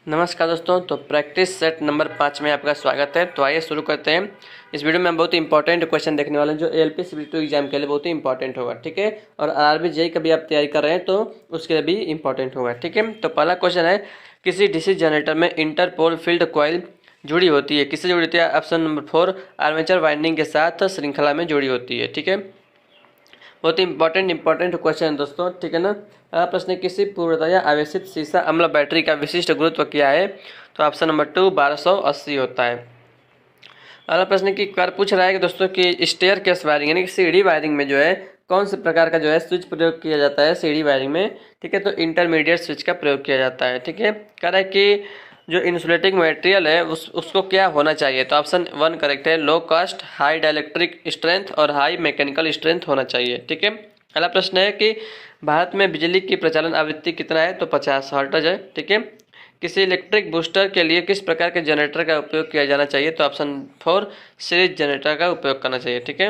नमस्कार दोस्तों। तो प्रैक्टिस सेट नंबर 5 में आपका स्वागत है। तो आइए शुरू करते हैं। इस वीडियो में हम बहुत ही इंपॉर्टेंट क्वेश्चन देखने वाले हैं जो एलपी सीबीटी एग्जाम के लिए बहुत ही इंपॉर्टेंट होगा, ठीक है। और आरआरबी जेई का भी आप तैयारी कर रहे हैं तो उसके लिए भी इंपॉर्टेंट होगा, ठीक है। तो पहला क्वेश्चन है, किसी डीसी जनरेटर में इंटरपोल फील्ड कॉइल जुड़ी होती है, किससे जुड़ी होती है? ऑप्शन नंबर 4, आर्मेचर वाइंडिंग के साथ श्रृंखला में जुड़ी होती है, ठीक है। बहुत ही इंपॉर्टेंट क्वेश्चन है दोस्तों, ठीक है ना। अगला प्रश्न है, किसी पूर्णतया आवेशित सीसा अम्ल बैटरी का विशिष्ट गुरुत्व क्या है? तो ऑप्शन नंबर 2 1280 होता है। अगला प्रश्न है कि कार्य पूछ रहा है कि दोस्तों कि स्टेयर केस वायरिंग यानी कि सीढ़ी वायरिंग में जो है कौन से प्रकार का जो है स्विच प्रयोग किया जाता है सीढ़ी वायरिंग में, ठीक है। तो इंटरमीडिएट स्विच का प्रयोग किया जाता है, ठीक है। कह रहा है कि जो इंसुलेटिंग मटेरियल है उसको क्या होना चाहिए? तो ऑप्शन 1 करेक्ट है, लो कास्ट, हाई डाइलेक्ट्रिक स्ट्रेंथ और हाई मैकेनिकल स्ट्रेंथ होना चाहिए, ठीक है। अगला प्रश्न है कि भारत में बिजली की प्रचलन आवृत्ति कितना है? तो 50 हर्ट्ज है, ठीक है। किसी इलेक्ट्रिक बूस्टर के लिए किस प्रकार के जनरेटर का उपयोग किया जाना चाहिए? तो ऑप्शन 4 सीरीज जनरेटर का उपयोग करना चाहिए, ठीक है।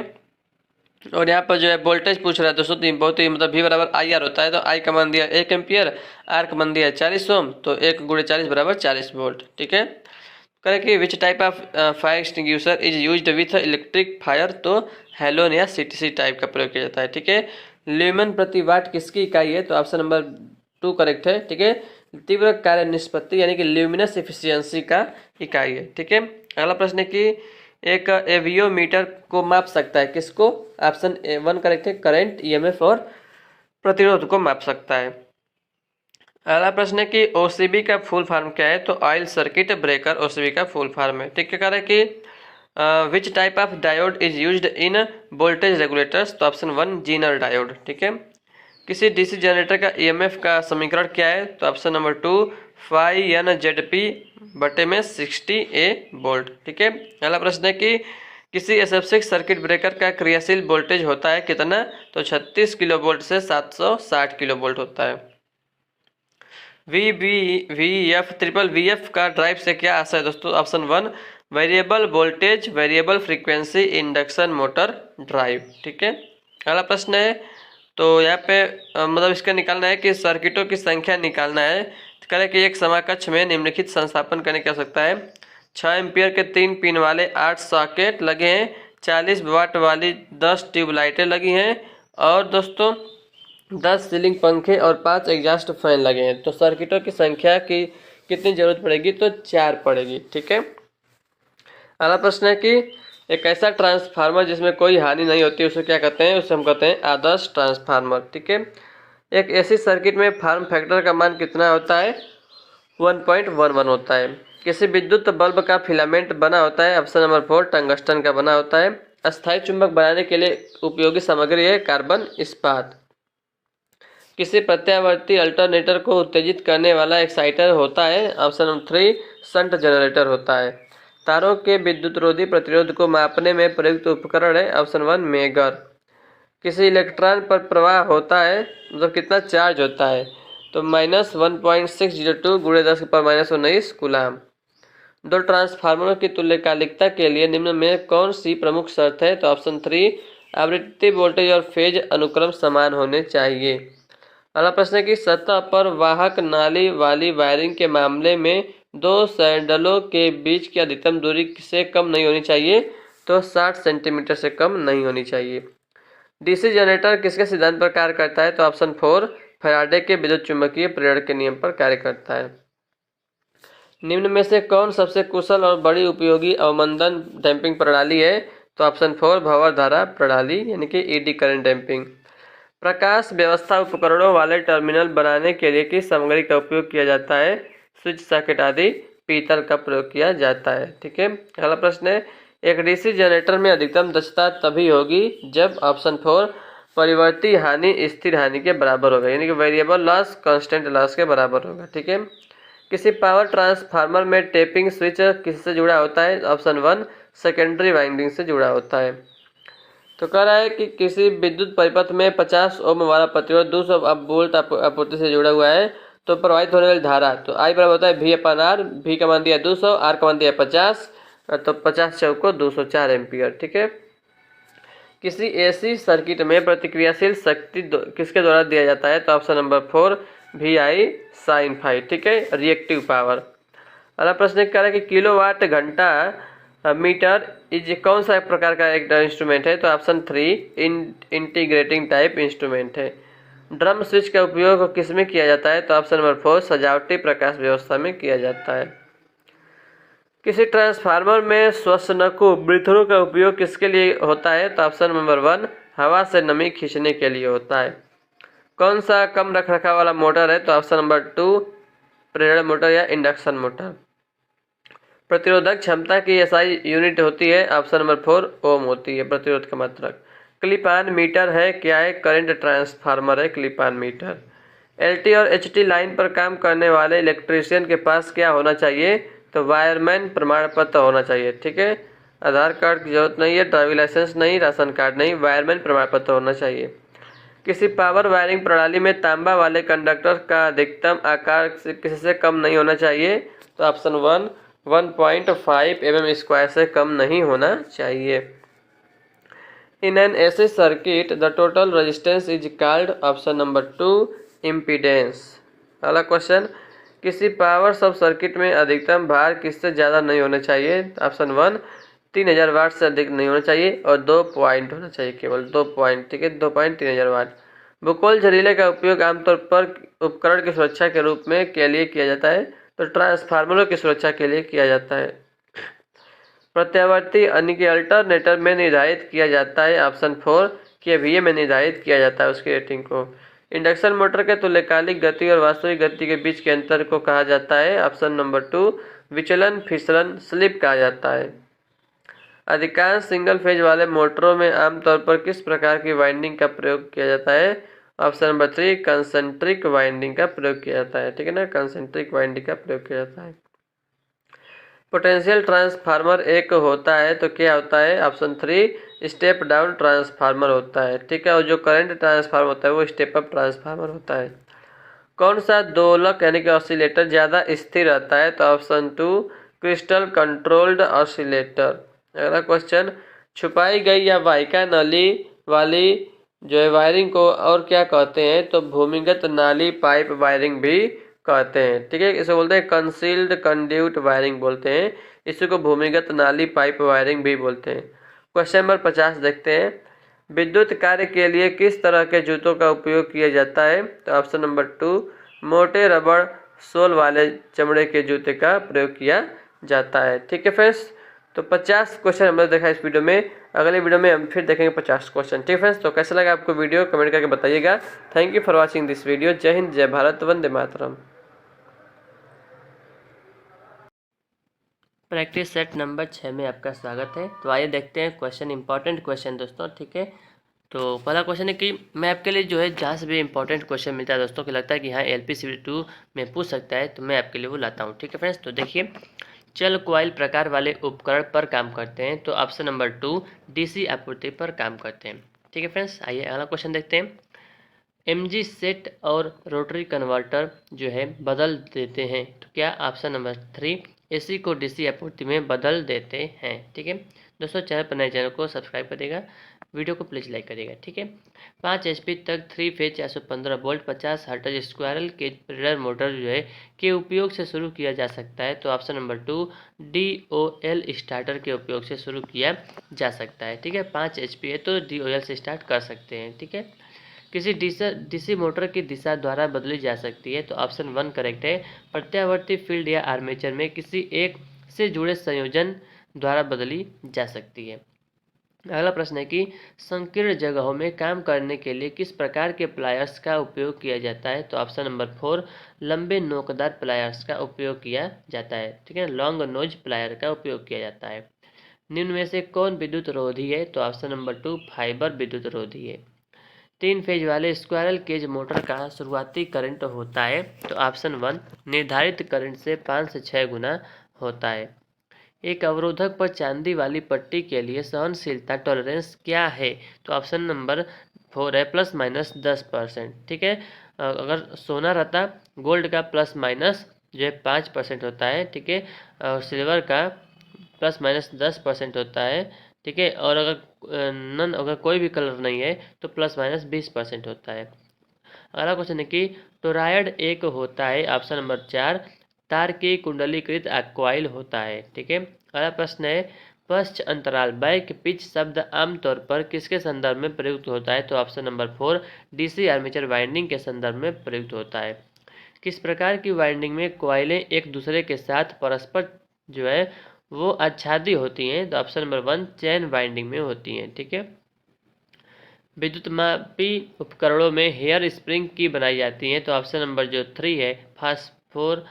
और यहाँ पर जो है वोल्टेज पूछ रहा है दोस्तों, तो बहुत ही मतलब V बराबर आई आर होता है। तो आई का मान दिया 1 एम्पियर, आर का मान दिया 40 ओम, तो 1 × 40 बराबर 40 वोल्ट, ठीक है। करें कि which type of fire extinguisher is used with electric fire? तो हेलोन या सीटीसी टाइप का प्रयोग किया जाता है, ठीक है। ल्यूमेन प्रति वाट किसकी इकाई है? तो ऑप्शन नंबर 2 करेक्ट है, ठीक है। तीव्र कार्य निष्पत्ति यानी कि ल्यूमिनस एफिशिएंसी का इकाई है, ठीक है। अगला प्रश्न है कि एक एवियोमीटर को माप सकता है किसको? ऑप्शन 1 करेक्ट है, करंट, ईएमएफ और प्रतिरोध को माप सकता है। अगला प्रश्न है कि ओसीबी का फुल फॉर्म क्या है? तो ऑयल सर्किट ब्रेकर ओसीबी का फुल फॉर्म है, ठीक है। कह रहा है कि which type of diode is used in voltage regulators? तो ऑप्शन 1 जीनर डायोड, ठीक है। किसी डीसी जनरेटर का ईएमएफ का समीकरण क्या है? तो ऑप्शन नंबर 2 φ/NZP बटे में 60A वोल्ट, ठीक है। अगला प्रश्न है कि किसी एसएफ6 सर्किट ब्रेकर का क्रियाशील वोल्टेज होता है कितना? तो 36 किलो वोल्ट से 760 किलो वोल्ट होता है। ट्रिपल वी एफ का ड्राइव से क्या आशय है दोस्तों? Option 1 variable voltage variable frequency induction motor drive, ठीक है। अगला प्रश्न है, तो यहाँ पे मतलब इसका निकालना है कि सर्किटों की संख्या निकालना है। तो कह रहे कि एक समकक्ष में निम्नलिखित संस्थापन करने की आवश्यकता है। 6 एम्पियर के 3 पिन वाले 8 सॉकेट लगे हैं, 40 वाट वाली 10 ट्यूबलाइटें लगी हैं और दोस्तों 10 सीलिंग पंखे और 5 एग्जॉस्ट फैन लगे हैं। तो सर्किटों की संख्या की कितनी जरूरत पड़ेगी? तो 4 पड़ेगी, ठीक है। अगला प्रश्न है कि एक ऐसा ट्रांसफार्मर जिसमें कोई हानि नहीं होती उसे क्या कहते हैं? उसे हम कहते हैं आदर्श ट्रांसफार्मर, ठीक है। एक एसी सर्किट में फॉर्म फैक्टर का मान कितना होता है? 1.11 होता है। किसी विद्युत बल्ब का फिलामेंट बना होता है? ऑप्शन नंबर 4 टंगस्टन का बना होता है। अस्थायी चुंबक बनाने के लिए उपयोगी सामग्री है कार्बन इस्पात। किसी प्रत्यावर्ती अल्टरनेटर को उत्तेजित करने वाला एक्साइटर होता है? ऑप्शन नंबर 3 शंट जनरेटर होता है। तारों के विद्युतरोधी प्रतिरोध को मापने में प्रयुक्त उपकरण है? Option 1 megger. किसी इलेक्ट्रॉन पर प्रवाह होता है मतलब कितना चार्ज होता है? तो -1.602 × 10⁻⁻19 कूलाम। दो ट्रांसफार्मरों की तुल्यकालिकता के लिए निम्न में कौन सी प्रमुख शर्त है? तो ऑप्शन 3 आवृत्ति वोल्टेज और फेज अनुक्रम समान होने चाहिए। अगला प्रश्न है कि सतह पर वाहक नाली वाली वायरिंग के मामले में दो सैंडलों के बीच की अधिकतम दूरी से कम नहीं होनी चाहिए? तो 60 सेंटीमीटर से कम नहीं होनी चाहिए। डीसी जनरेटर किसके सिद्धांत पर कार्य करता है? तो ऑप्शन 4 फैराडे के विद्युत चुंबकीय प्रेरण के नियम पर कार्य करता है। निम्न में से कौन सबसे कुशल और बड़ी उपयोगी अवमंदन डैम्पिंग प्रणाली है? तो ऑप्शन 4 भंवर धारा प्रणाली यानी कि ईडी करंट डैम्पिंग। प्रकाश व्यवस्था उपकरणों वाले टर्मिनल बनाने के लिए किस सामग्री का उपयोग किया जाता है? स्विच सॉकेट आदि पीतल का प्रयोग किया जाता है, ठीक है। अगला प्रश्न है, एक डीसी जनरेटर में अधिकतम दक्षता तभी होगी जब ऑप्शन 4 परिवर्ती हानि स्थिर हानि के बराबर होगा यानी कि वेरिएबल लॉस कांस्टेंट लॉस के बराबर होगा, ठीक है। किसी पावर ट्रांसफार्मर में टेपिंग स्विच किससे जुड़ा होता है? ऑप्शन 1 सेकेंडरी वाइंडिंग से जुड़ा होता है। तो कह रहा है कि किसी विद्युत परिपथ में 50 ओम वाला प्रतिरोध 200 वोल्ट आपूर्ति से जुड़ा हुआ है तो प्रवाहित होने वाली धारा तो आई बराबर होता है V/R। V का मान दिया 200, R का मान दिया 50, तो 50 चौको 204 एम्पियर, ठीक है। किसी एसी सर्किट में प्रतिक्रियाशील शक्ति किसके द्वारा दिया जाता है? तो ऑप्शन नंबर 4 VI sin φ, ठीक है, रिएक्टिव पावर। अगला प्रश्न कह रहा है कि किलोवाट घंटा मीटर इज कौन सा प्रकार का एक इंस्ट्रूमेंट है? तो ऑप्शन 3 इंटीग्रेटिंग टाइप इंस्ट्रूमेंट है। ड्रम स्विच का उपयोग किसमें किया जाता है? तो ऑप्शन नंबर 4 सजावटी प्रकाश व्यवस्था में किया जाता है। किसी ट्रांसफार्मर में श्वसनकों ब्रीथरों का उपयोग किसके लिए होता है? तो ऑप्शन नंबर 1 हवा से नमी खींचने के लिए होता है। कौन सा कम रखरखाव वाला मोटर है? तो ऑप्शन नंबर 2 प्रेरण मोटर या इंडक्शन मोटर। प्रतिरोधक क्षमता की एसआई यूनिट होती है? ऑप्शन नंबर 4 ओम होती है प्रतिरोध का मात्रक। क्लिप ऑन मीटर है क्या है? करंट ट्रांसफार्मर है क्लिप ऑन मीटर। एलटी और एचटी लाइन पर काम करने वाले इलेक्ट्रीशियन के पास क्या होना चाहिए? तो वायरमैन प्रमाण पत्र होना चाहिए। ठीक है, आधार कार्ड की जरूरत नहीं है, ड्राइविंग लाइसेंस नहीं, राशन कार्ड नहीं, वायरमैन प्रमाण पत्र होना चाहिए। किसी पावर वायरिंग प्रणाली में तांबा वाले कंडक्टर का अधिकतम आकार किससे कम नहीं होना चाहिए? तो ऑप्शन 1 1.5 mm² से कम नहीं होना चाहिए। इन एन ऐसे circuit the total resistance is called option number 2 impedance. अगला क्वेश्चन, किसी पावर सब सर्किट में अधिकतम भार किससे ज़्यादा नहीं होना चाहिए? ऑप्शन 1 3000 वाट से अधिक नहीं होना चाहिए और 2 पॉइंट होना चाहिए, केवल 2 पॉइंट। ठीक है, 2.3000 वाट। बुकोल झरीले का उपयोग आमतौर पर उपकरण की सुरक्षा के रूप में के लिए किया जाता है? तो ट्रांसफार्मरों की सुरक्षा के लिए किया जाता है। प्रत्यावर्ती यानी कि अल्टरनेटर में निर्धारित किया जाता है? ऑप्शन 4 केवीए में निर्धारित किया जाता है उसकी रेटिंग को। इंडक्शन मोटर के तुल्यकालिक गति और वास्तविक गति के बीच के अंतर को कहा जाता है? ऑप्शन नंबर 2 विचलन, फिसलन, स्लिप कहा जाता है। अधिकांश सिंगल फेज वाले मोटरों में आमतौर पर किस प्रकार की वाइंडिंग का प्रयोग किया जाता है? ऑप्शन नंबर 3 कंसेंट्रिक वाइंडिंग का प्रयोग किया जाता है। ठीक है ना, कंसेंट्रिक वाइंडिंग का प्रयोग किया जाता है। पोटेंशियल ट्रांसफार्मर एक होता है तो क्या होता है? ऑप्शन 3 स्टेप डाउन ट्रांसफार्मर होता है। ठीक है, और जो करंट ट्रांसफार्मर होता है वो स्टेप अप ट्रांसफार्मर होता है। कौन सा दोलक यानी कि ऑसिलेटर ज़्यादा स्थिर रहता है? तो ऑप्शन 2 क्रिस्टल कंट्रोल्ड ऑसिलेटर। अगला क्वेश्चन, छुपाई गई या वाहिका नली वाली जो है वायरिंग को और क्या कहते हैं? तो भूमिगत नाली पाइप वायरिंग भी कहते हैं। ठीक है, इसे बोलते हैं कंसील्ड कंड्यूट वायरिंग बोलते हैं, इसी को भूमिगत नाली पाइप वायरिंग भी बोलते हैं। क्वेश्चन नंबर 50 देखते हैं, विद्युत कार्य के लिए किस तरह के जूतों का उपयोग किया जाता है? तो ऑप्शन नंबर 2 मोटे रबड़ सोल वाले चमड़े के जूते का प्रयोग किया जाता है। ठीक है फ्रेंड्स, तो 50 क्वेश्चन हमने देखा इस वीडियो में। अगले वीडियो में हम फिर देखेंगे 50 क्वेश्चन। ठीक है फ्रेंड्स, तो कैसा लगा आपको वीडियो कमेंट करके बताइएगा। Thank you for watching this video. जय हिंद, जय भारत, वंदे मातरम। प्रैक्टिस सेट नंबर 6 में आपका स्वागत है। तो आइए देखते हैं क्वेश्चन, इंपॉर्टेंट क्वेश्चन दोस्तों। ठीक है, तो पहला क्वेश्चन है कि मैं आपके लिए जो है जहाँ से भी इंपॉर्टेंट क्वेश्चन मिलता है दोस्तों कि लगता है कि हाँ LPCVD2 में पूछ सकता है, तो मैं आपके लिए वो लाता हूँ। ठीक है फ्रेंड्स, तो देखिए, चल कॉइल प्रकार वाले उपकरण पर काम करते हैं? तो ऑप्शन नंबर 2 DC आपूर्ति पर काम करते हैं। ठीक है फ्रेंड्स, आइए अगला क्वेश्चन देखते हैं। MG सेट और रोटरी कन्वर्टर जो है बदल देते हैं? तो क्या ऑप्शन नंबर 3 AC को DC आपूर्ति में बदल देते हैं? ठीक है दोस्तों, चैनल पर नए चैनल को सब्सक्राइब करिएगा, वीडियो को प्लीज़ लाइक करिएगा। ठीक है, 5 HP तक 3 phase 415 volt 50 hertz squirrel cage प्रेरण मोटर जो है के उपयोग से शुरू किया जा सकता है? तो ऑप्शन नंबर 2 DOL स्टार्टर के उपयोग से शुरू किया जा सकता है। ठीक है, 5 HP है तो DOL से स्टार्ट कर सकते हैं। ठीक है, किसी DC मोटर की दिशा द्वारा बदली जा सकती है? तो ऑप्शन 1 करेक्ट है, प्रत्यावर्ती फील्ड या आर्मेचर में किसी एक से जुड़े संयोजन द्वारा बदली जा सकती है। अगला प्रश्न है कि संकीर्ण जगहों में काम करने के लिए किस प्रकार के प्लायर्स का उपयोग किया जाता है? तो ऑप्शन नंबर 4 लंबे नोकदार प्लायर्स का उपयोग किया जाता है। ठीक है, लॉन्ग नोज प्लायर का उपयोग किया जाता है। निम्न में से कौन विद्युत रोधी है? तो ऑप्शन नंबर 2 फाइबर विद्युत रोधी है। 3 फेज वाले स्क्वायरल केज मोटर का शुरुआती करंट होता है? तो ऑप्शन 1 निर्धारित करंट से 5 से 6 गुना होता है। एक अवरोधक पर चांदी वाली पट्टी के लिए सहनशीलता टॉलरेंस क्या है? तो ऑप्शन नंबर 4 है ±10%। ठीक है, अगर सोना रहता गोल्ड का ± जो है 5% होता है। ठीक है, और सिल्वर का ±10% होता है। ठीक है, और अगर कोई भी कलर नहीं है तो ±20% होता है। अगला क्वेश्चन है कि टोरायड एक होता है? ऑप्शन नंबर 4 तार की कुंडलीकृत कॉइल होता है। ठीक है। अगला प्रश्न है पश्च अंतराल बैक पिच शब्द आमतौर पर किसके संदर्भ में प्रयुक्त होता है? तो option number 4 DC armature winding के संदर्भ में प्रयुक्त होता है। किस प्रकार की वाइंडिंग में कॉइलें एक दूसरे के साथ परस्पर जो है वो आच्छादी होती हैं? तो ऑप्शन नंबर 1 चैन वाइंडिंग में होती हैं। ठीक है। विद्युत मापी उपकरणों में हेयर स्प्रिंग की बनाई जाती हैं? तो ऑप्शन नंबर जो 3 है फास्फर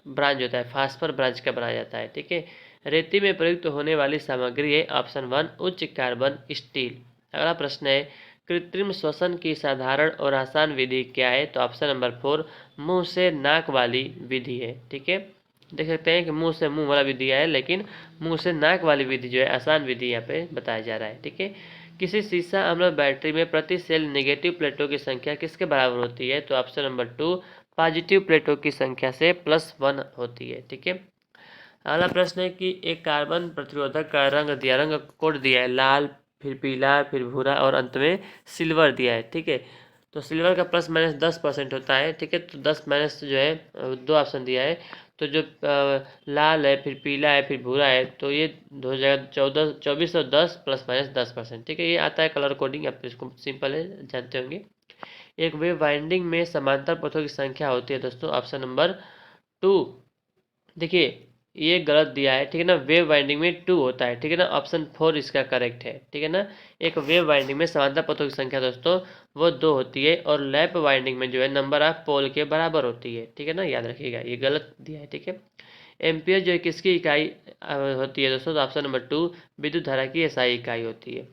ब्रांच होता है, फास्फर ब्रांच का बनाया जाता है। ठीक है। रेती में प्रयुक्त होने वाली सामग्री है ऑप्शन 1 उच्च कार्बन स्टील। अगला प्रश्न है कृत्रिम श्वसन की साधारण और आसान विधि क्या है? तो ऑप्शन नंबर 4 मुंह से नाक वाली विधि है। ठीक है। देख सकते हैं कि मुंह से मुंह वाला विधि है, लेकिन मुंह से नाक वाली विधि जो है आसान विधि यहाँ पे बताया जा रहा है। ठीक है। किसी सीसा अम्ल बैटरी में प्रति सेल नेगेटिव प्लेटों की संख्या किसके बराबर होती है? तो ऑप्शन नंबर 2 पॉजिटिव प्लेटों की संख्या से +1 होती है। ठीक है। अगला प्रश्न है कि एक कार्बन प्रतिरोधक का रंग कोड दिया है, लाल, फिर पीला, फिर भूरा और अंत में सिल्वर दिया है। ठीक है। तो सिल्वर का ±10% होता है। ठीक है। तो 10 माइनस जो है 2 ऑप्शन दिया है, तो जो लाल है, फिर पीला है, फिर भूरा है, तो ये हो जाएगा 2410 ±10%। ठीक है। ये आता है कलर कोडिंग, आप इसको सिंपल है जानते होंगे। एक वेव वाइंडिंग में समांतर पथों की संख्या होती है दोस्तों ऑप्शन नंबर 2। देखिए ये गलत दिया है। ठीक है ना, वेव वाइंडिंग में 2 होता है। ठीक है ना, ऑप्शन 4 इसका करेक्ट है। ठीक है ना, एक वेव वाइंडिंग में समांतर पथों की संख्या दोस्तों वो 2 होती है और लैप वाइंडिंग में जो है नंबर ऑफ पोल के बराबर होती है। ठीक है ना, याद रखिएगा ये गलत दिया है। ठीक है। एम्पियर जो है किसकी इकाई होती है दोस्तों? तो ऑप्शन नंबर 2 विद्युत धारा की एसआई इकाई होती है।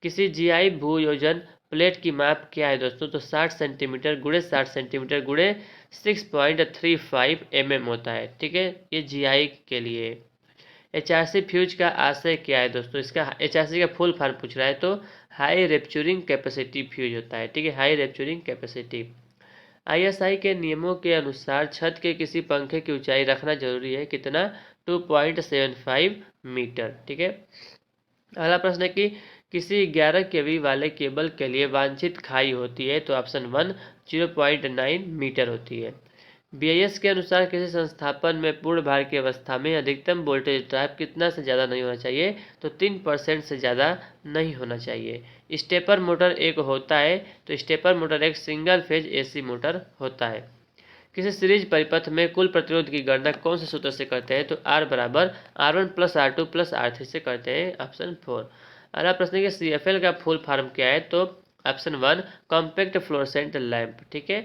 किसी जीआई भूयोजन प्लेट की माप क्या है दोस्तों? तो 60 सेंटीमीटर गुणे 60 सेंटीमीटर गुणे 6.35 mm होता है। ठीक है, ये जीआई के लिए। एचआरसी फ्यूज का आशय क्या है दोस्तों? इसका एचआरसी का फुल फॉर्म पूछ रहा है, तो हाई रेप्चुरिंग कैपेसिटी फ्यूज होता है। ठीक है, हाई रेप्चुरिंग कैपेसिटी। आईएसआई के नियमों के अनुसार छत के किसी पंखे की ऊंचाई रखना जरूरी है, कितना? 2.75 मीटर। ठीक है। अगला प्रश्न है कि किसी 11 केवी वाले केबल के लिए वांछित खाई होती है? तो ऑप्शन 1 0.9 मीटर होती है। बीआईएस के अनुसार किसी संस्थापन में पूर्ण भार की अवस्था में अधिकतम वोल्टेज ड्रॉप कितना से ज़्यादा नहीं होना चाहिए? तो 3% से ज़्यादा नहीं होना चाहिए। स्टेपर मोटर एक होता है? तो स्टेपर मोटर एक सिंगल फेज एसी मोटर होता है। किसी सीरीज परिपथ में कुल प्रतिरोध की गणना कौन से सूत्र से करते हैं? तो R बराबर R1 + R2 + R3 से करते हैं, ऑप्शन 4। अगला प्रश्न है कि CFL का फुल फॉर्म क्या है? तो ऑप्शन 1 कॉम्पैक्ट फ्लोरेसेंट लैंप। ठीक है।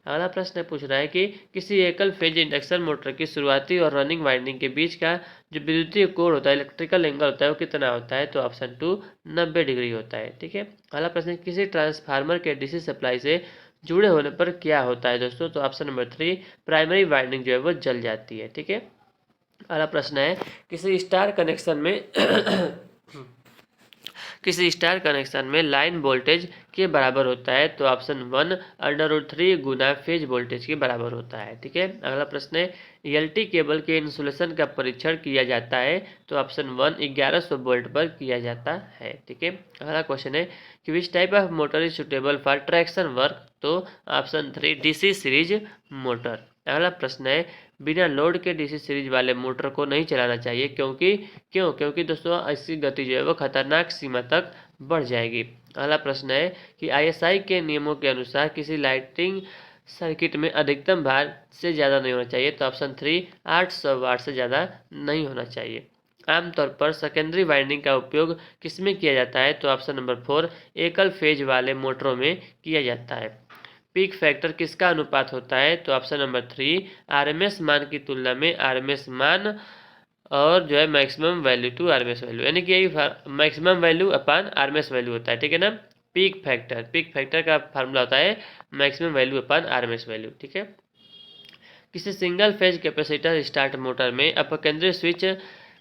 अगला प्रश्न पूछ रहा है कि किसी एकल फेज इंडक्शन मोटर की शुरुआती और रनिंग वाइंडिंग के बीच का जो विद्युतीय कोण होता है, इलेक्ट्रिकल एंगल होता है, वो कितना होता है? तो ऑप्शन 2 90 डिग्री होता है। ठीक है। अगला प्रश्न है किसी ट्रांसफार्मर के डीसी सप्लाई से जुड़े होने पर क्या होता है दोस्तों? तो ऑप्शन नंबर 3 प्राइमरी वाइंडिंग जो है वो जल जाती है। ठीक है। अगला प्रश्न है किसी स्टार कनेक्शन में किसी स्टार कनेक्शन में लाइन वोल्टेज के बराबर होता है? तो ऑप्शन 1 √3 गुना फेज वोल्टेज के बराबर होता है। ठीक है। अगला प्रश्न है एलटी केबल के इंसुलेशन का परीक्षण किया जाता है? तो ऑप्शन 1 1100 वोल्ट पर किया जाता है। ठीक है। अगला क्वेश्चन है कि which type of motor is suitable for traction work? तो ऑप्शन 3 डीसी सीरीज मोटर। अगला प्रश्न है बिना लोड के डीसी सीरीज वाले मोटर को नहीं चलाना चाहिए, क्योंकि दोस्तों इसकी गति जो है वो खतरनाक सीमा तक बढ़ जाएगी। अगला प्रश्न है कि आईएसआई के नियमों के अनुसार किसी लाइटिंग सर्किट में अधिकतम भार से ज़्यादा नहीं होना चाहिए? तो ऑप्शन 3 800 वाट से ज़्यादा नहीं होना चाहिए। आमतौर पर सेकेंडरी वाइंडिंग का उपयोग किसमें किया जाता है? तो ऑप्शन नंबर 4 एकल फेज वाले मोटरों में किया जाता है। पीक फैक्टर किसका अनुपात होता है? तो ऑप्शन नंबर 3 आरएमएस मान की तुलना में आरएमएस मान और जो है maximum value to RMS value, यानी कि यही maximum value upon RMS value होता है। ठीक है ना, पीक फैक्टर का फार्मूला होता है maximum value upon RMS value. ठीक है। किसी single phase capacitor start motor में अपकेंद्रीय स्विच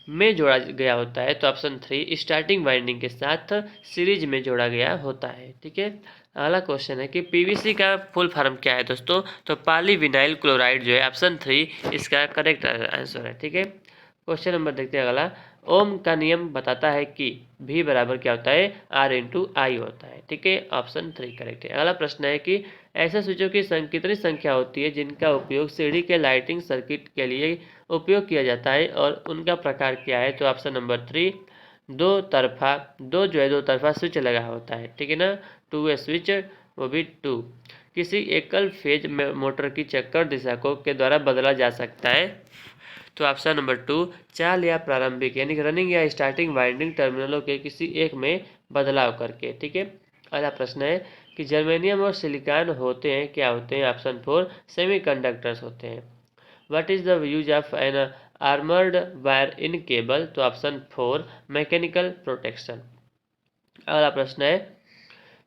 में जोड़ा गया होता है? तो ऑप्शन 3 स्टार्टिंग वाइंडिंग के साथ सीरीज में जोड़ा गया होता है। ठीक है। अगला क्वेश्चन है कि पीवीसी का फुल फॉर्म क्या है दोस्तों? तो पॉलीविनाइल क्लोराइड जो है ऑप्शन 3 इसका करेक्ट आंसर है। ठीक है। क्वेश्चन नंबर देखते हैं अगला, ओम का नियम बताता है कि V बराबर क्या होता है, R इंटू आई होता है। ठीक है, ऑप्शन 3 करेक्ट है। अगला प्रश्न है कि ऐसे स्विचों की कितनी संख्या होती है जिनका उपयोग सीढ़ी के लाइटिंग सर्किट के लिए उपयोग किया जाता है और उनका प्रकार क्या है? तो ऑप्शन नंबर 3 दो तरफा स्विच लगा होता है। ठीक है ना, 2 वे स्विच, वो भी 2। किसी एकल फेज मोटर की चक्कर दिशा को के द्वारा बदला जा सकता है। तो ऑप्शन नंबर 2 चाल या प्रारंभिक यानी कि रनिंग या स्टार्टिंग वाइंडिंग टर्मिनलों के किसी एक में बदलाव करके। ठीक है, अगला प्रश्न है कि जर्मेनियम और सिलिकॉन होते हैं क्या होते हैं? ऑप्शन 4 सेमीकंडक्टर्स होते हैं। What is the use of an armoured wire in cable? तो ऑप्शन 4 मैकेनिकल प्रोटेक्शन। अगला प्रश्न है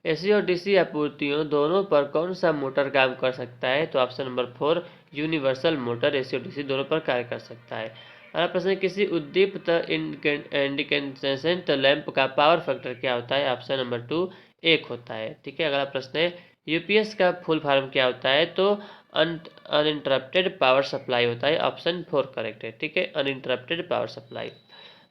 एसी और डीसी आपूर्तियों दोनों पर कौन सा मोटर काम कर सकता है? तो option number 4 universal motor AC और डीसी दोनों पर कार्य कर सकता है। अगला प्रश्न है किसी उद्दीप्त इंडिकेसेंट लैंप का पावर फैक्टर क्या होता है? ऑप्शन नंबर 2 1 होता है। ठीक है, अगला प्रश्न है यूपीएस का फुल फॉर्म क्या होता है? तो अनइंटरप्टेड पावर सप्लाई होता है। ऑप्शन 4 करेक्ट है। ठीक है, अनइंटरप्टेड पावर सप्लाई।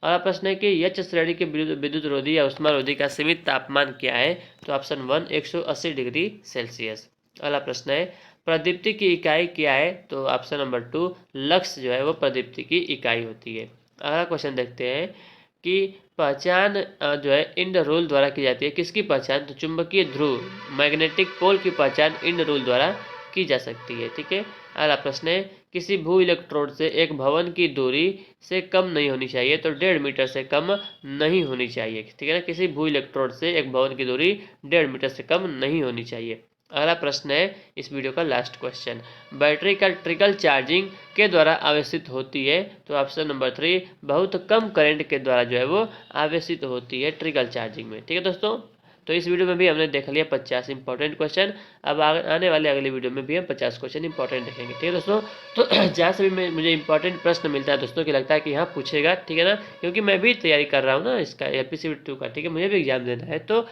अगला प्रश्न है कि एच श्रेणी के विद्युत रोधी या उष्मा रोधी का सीमित तापमान क्या है? तो ऑप्शन 1 180 डिग्री सेल्सियस। अगला प्रश्न है प्रदीप्ति की इकाई क्या है? तो ऑप्शन नंबर 2 लक्स जो है वो प्रदीप्ति की इकाई होती है। अगला क्वेश्चन देखते हैं कि पहचान जो है इंड रूल द्वारा की जाती है। किसकी पहचान? तो चुंबकीय ध्रुव मैग्नेटिक पोल की पहचान इंड रूल द्वारा की जा सकती है। ठीक है, अगला प्रश्न है किसी भू इलेक्ट्रोड से एक भवन की दूरी से कम नहीं होनी चाहिए। तो 1.5 मीटर से कम नहीं होनी चाहिए। ठीक है ना, किसी भू इलेक्ट्रोड से एक भवन की दूरी 1.5 मीटर से कम नहीं होनी चाहिए। अगला प्रश्न है इस वीडियो का लास्ट क्वेश्चन, बैटरी का ट्रिकल चार्जिंग के द्वारा आवेशित होती है। तो ऑप्शन नंबर 3 बहुत कम करंट के द्वारा जो है वो आवेशित होती है ट्रिकल चार्जिंग में। ठीक है दोस्तों, तो इस वीडियो में भी हमने देख लिया 50 इंपॉर्टेंट क्वेश्चन। अब आने वाले अगले वीडियो में भी हम 50 क्वेश्चन इंपॉर्टेंट देखेंगे। ठीक है दोस्तों, तो जहाँ से भी मुझे इंपॉर्टेंट प्रश्न मिलता है दोस्तों कि लगता है कि यहाँ पूछेगा, ठीक है ना, क्योंकि मैं भी तैयारी कर रहा हूँ ना इसका एलपीसीबी 2 का। ठीक है, मुझे भी एग्जाम देना है, तो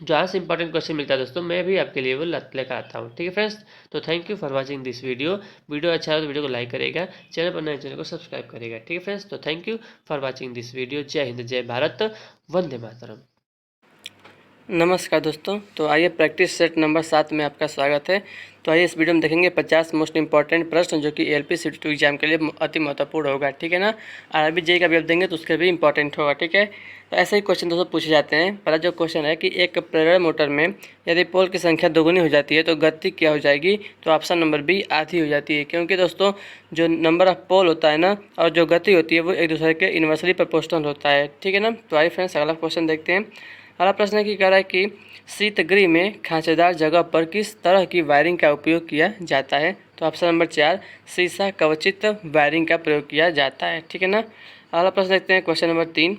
जहाँ से इंपॉर्टेंट क्वेश्चन मिलता है दोस्तों मैं भी आपके लिए वो लेकर आता हूँ। ठीक है फ्रेंड्स, तो thank you for watching this video अच्छा है तो वीडियो को लाइक करेगा, चैनल पर नए चैनल को सब्सक्राइब करेगा। ठीक है फ्रेंड्स, तो thank you for watching this video. जय हिंद, जय भारत, वंदे मातरम। नमस्कार दोस्तों, तो आइए प्रैक्टिस सेट नंबर 7 में आपका स्वागत है। तो आइए इस वीडियो में देखेंगे 50 मोस्ट इंपॉर्टेंट प्रश्न जो कि एलपीसीबी 2 एग्जाम के लिए अति महत्वपूर्ण होगा। ठीक है ना, आरआरबी जेईई का भी आप देंगे तो उसके भी इंपॉर्टेंट होगा। ठीक है, तो ऐसे ही क्वेश्चन दोस्तों पूछे जाते हैं। पहला जो क्वेश्चन है कि एक प्रेरण मोटर में यदि पोल की संख्या दोगुनी हो जाती है तो गति क्या हो जाएगी? तो ऑप्शन नंबर बी आधी हो जाती है, क्योंकि दोस्तों जो नंबर ऑफ पोल होता है ना और जो गति होती है वो एक दूसरे के इन्वर्सली प्रोपोर्शनल होता है। ठीक है ना, तो आइए फ्रेंड्स अगला क्वेश्चन देखते हैं। अगला प्रश्न की कह रहा है कि शीतगृह में खांचेदार जगह पर किस तरह की वायरिंग का उपयोग किया जाता है? तो ऑप्शन नंबर 4 शीशा कवचित वायरिंग का प्रयोग किया जाता है। ठीक है ना, अगला प्रश्न देखते हैं क्वेश्चन नंबर 3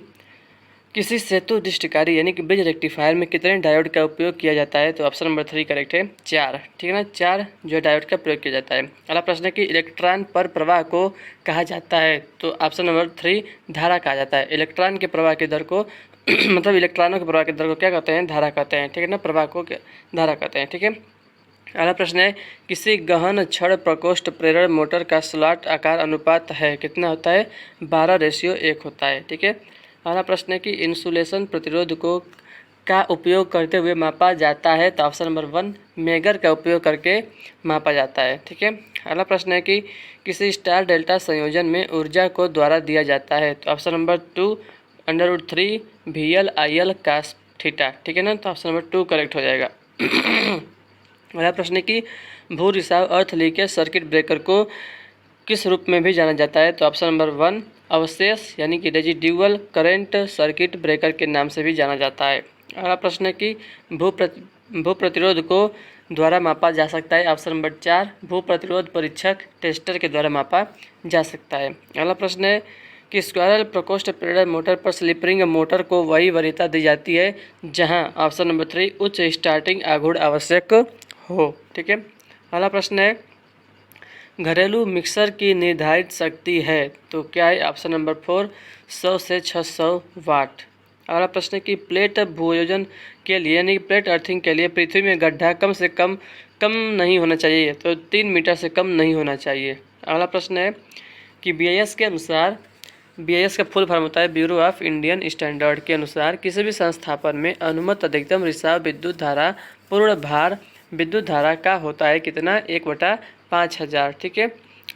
किसी सेतु दृष्टिकारी यानी कि ब्रिज रेक्टिफायर में कितने डायोड का उपयोग किया जाता है? तो ऑप्शन नंबर 3 करेक्ट है, 4। ठीक है ना, 4 जो डायोड का प्रयोग किया जाता है। अगला प्रश्न है कि इलेक्ट्रॉन पर प्रवाह को कहा जाता है? तो ऑप्शन नंबर 3 धारा कहा जाता है। इलेक्ट्रॉन के प्रवाह की दर को मतलब इलेक्ट्रॉनों के प्रवाह की दर को क्या कहते हैं? धारा कहते हैं। ठीक है ना, प्रवाह को धारा कहते हैं। ठीक है, अगला प्रश्न है किसी गहन छड़ प्रकोष्ठ प्रेरण मोटर का स्लॉट आकार अनुपात है कितना होता है? 12:1 होता है। ठीक है, अगला प्रश्न है कि इंसुलेशन प्रतिरोध को का उपयोग करते हुए मापा जाता है? तो ऑप्शन नंबर 1 मेगर का उपयोग करके मापा जाता है। ठीक है, अगला प्रश्न है कि किसी स्टार डेल्टा संयोजन में ऊर्जा को द्वारा दिया जाता है? तो option number 2 √3 VL/IL cos theta. ठीक है ना, तो ऑप्शन नंबर 2 करेक्ट हो जाएगा। अगला प्रश्न है कि भू रिसाव अर्थ लीकेज सर्किट ब्रेकर को किस रूप में भी जाना जाता है? तो ऑप्शन नंबर 1 अवशेष यानी कि रेजिड्यूअल करंट सर्किट ब्रेकर के नाम से भी जाना जाता है। अगला प्रश्न है कि भू प्रतिरोध को द्वारा मापा जा सकता है? ऑप्शन नंबर 4 भू प्रतिरोध परीक्षक टेस्टर के द्वारा मापा जा सकता है। अगला प्रश्न है कि स्क्वायरल प्रकोष्ठ प्रेरण मोटर पर स्लिप रिंग मोटर को वही वरीयता दी जाती है जहां ऑप्शन नंबर 3 उच्च स्टार्टिंग आघूर्ण आवश्यक हो। ठीक है, अगला प्रश्न है घरेलू मिक्सर की निर्धारित शक्ति है तो क्या है? ऑप्शन नंबर 4 100 से 600 वाट। अगला प्रश्न है कि प्लेट भूयोजन के लिए यानी प्लेट अर्थिंग के लिए पृथ्वी में गड्ढा कम से कम नहीं होना चाहिए, तो 3 मीटर से कम नहीं होना चाहिए। अगला प्रश्न है कि BIS के अनुसार BIS का फुल फॉर्म होता है ब्यूरो ऑफ इंडियन स्टैंडर्ड के अनुसार किसी भी संस्थापन में अनुमत अधिकतम रिसाव विद्युत धारा पूर्ण भार विद्युत धारा का होता है कितना 1/5000। ठीक है।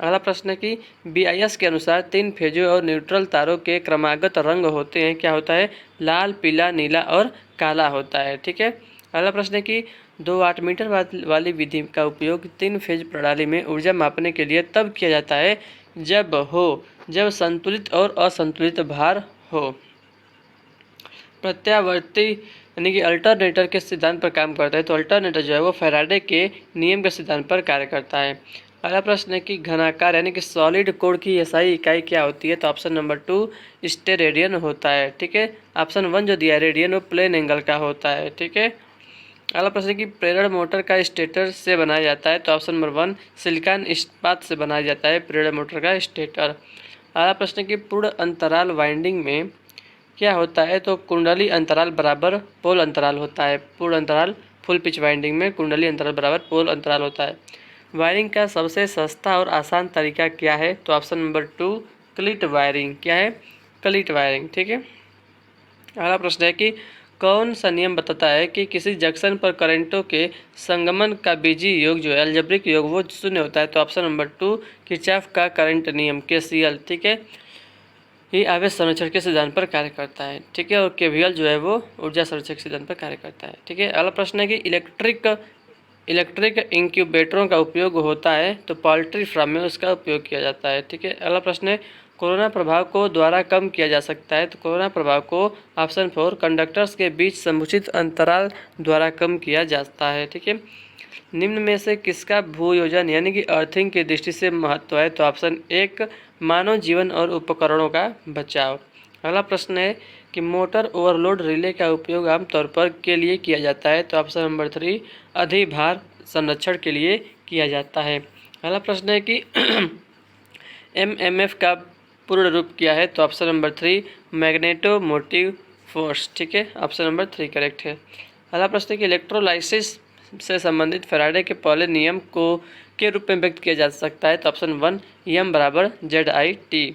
अगला प्रश्न है कि BIS के अनुसार 3 फेजों और न्यूट्रल तारों के क्रमागत रंग होते हैं, क्या होता है? लाल, पीला, नीला और काला होता है। ठीक है। अगला प्रश्न है कि 2 वाटमीटर वाली विधि का उपयोग 3 फेज प्रणाली में ऊर्जा मापने के लिए तब किया जाता है जब संतुलित और असंतुलित भार हो। प्रत्यावर्ती यानी कि अल्टरनेटर के सिद्धांत पर काम करता है, तो अल्टरनेटर जो है वो फैराडे के नियम के सिद्धांत पर कार्य करता है। अगला प्रश्न है कि घनाकार यानी कि सॉलिड कोण की एसआई इकाई क्या होती है? तो ऑप्शन नंबर 2 स्टेरेडियन होता है। ठीक है। ऑप्शन 1 जो दिया है रेडियन वो प्लेन एंगल का होता है। ठीक है। अगला प्रश्न है कि प्रेरण मोटर का स्टेटर से बनाया जाता है, तो ऑप्शन नंबर 1 सिलिकॉन इस्पात से बनाया जाता है प्रेरण मोटर का स्टेटर। अगला प्रश्न है कि पूर्ण अंतराल वाइंडिंग में क्या होता है? तो कुंडली अंतराल बराबर पोल अंतराल होता है। पूर्ण अंतराल फुल पिच वाइंडिंग में कुंडली अंतराल बराबर पोल अंतराल होता है। वायरिंग का सबसे सस्ता और आसान तरीका क्या है? तो ऑप्शन नंबर 2 क्लिट वायरिंग। क्या है? क्लिट वायरिंग। ठीक है। अगला प्रश्न है कि कौन सा नियम बताता है कि किसी जंक्शन पर करंटों के संगमन का बीजीय योग जो है अलजेब्रिक योग वो 0 होता है? तो ऑप्शन नंबर 2 किरचॉफ का करंट नियम KCL। ठीक है। ये आवेश संरक्षण के सिद्धांत पर कार्य करता है। ठीक है। और KVL जो है वो ऊर्जा संरक्षण के सिद्धांत पर कार्य करता है। ठीक है। अगला प्रश्न है कि इलेक्ट्रिक इंक्यूबेटरों का उपयोग होता है, तो पोल्ट्री फार्म में उसका उपयोग किया जाता है। ठीक है। अगला प्रश्न है कोरोना प्रभाव को द्वारा कम किया जा सकता है, तो कोरोना प्रभाव को ऑप्शन 4 कंडक्टर्स के बीच समुचित अंतराल द्वारा कम किया जाता है। ठीक है। निम्न में से किसका भूयोजन यानी कि अर्थिंग की दृष्टि से महत्व है? तो ऑप्शन 1 मानव जीवन और उपकरणों का बचाव। अगला प्रश्न है कि मोटर ओवरलोड रिले का उपयोग आमतौर पर के लिए किया जाता है, तो ऑप्शन नंबर 3 अधिभार संरक्षण के लिए किया जाता है। अगला प्रश्न है कि MMF का पूर्ण रूप क्या है? तो option number 3 magneto motive force. ठीक है। ऑप्शन नंबर 3 करेक्ट है। अगला प्रश्न है कि इलेक्ट्रोलाइसिस से संबंधित फैराडे के पहले नियम को के रूप में व्यक्त किया जा सकता है, तो ऑप्शन 1 M बराबर ZIT।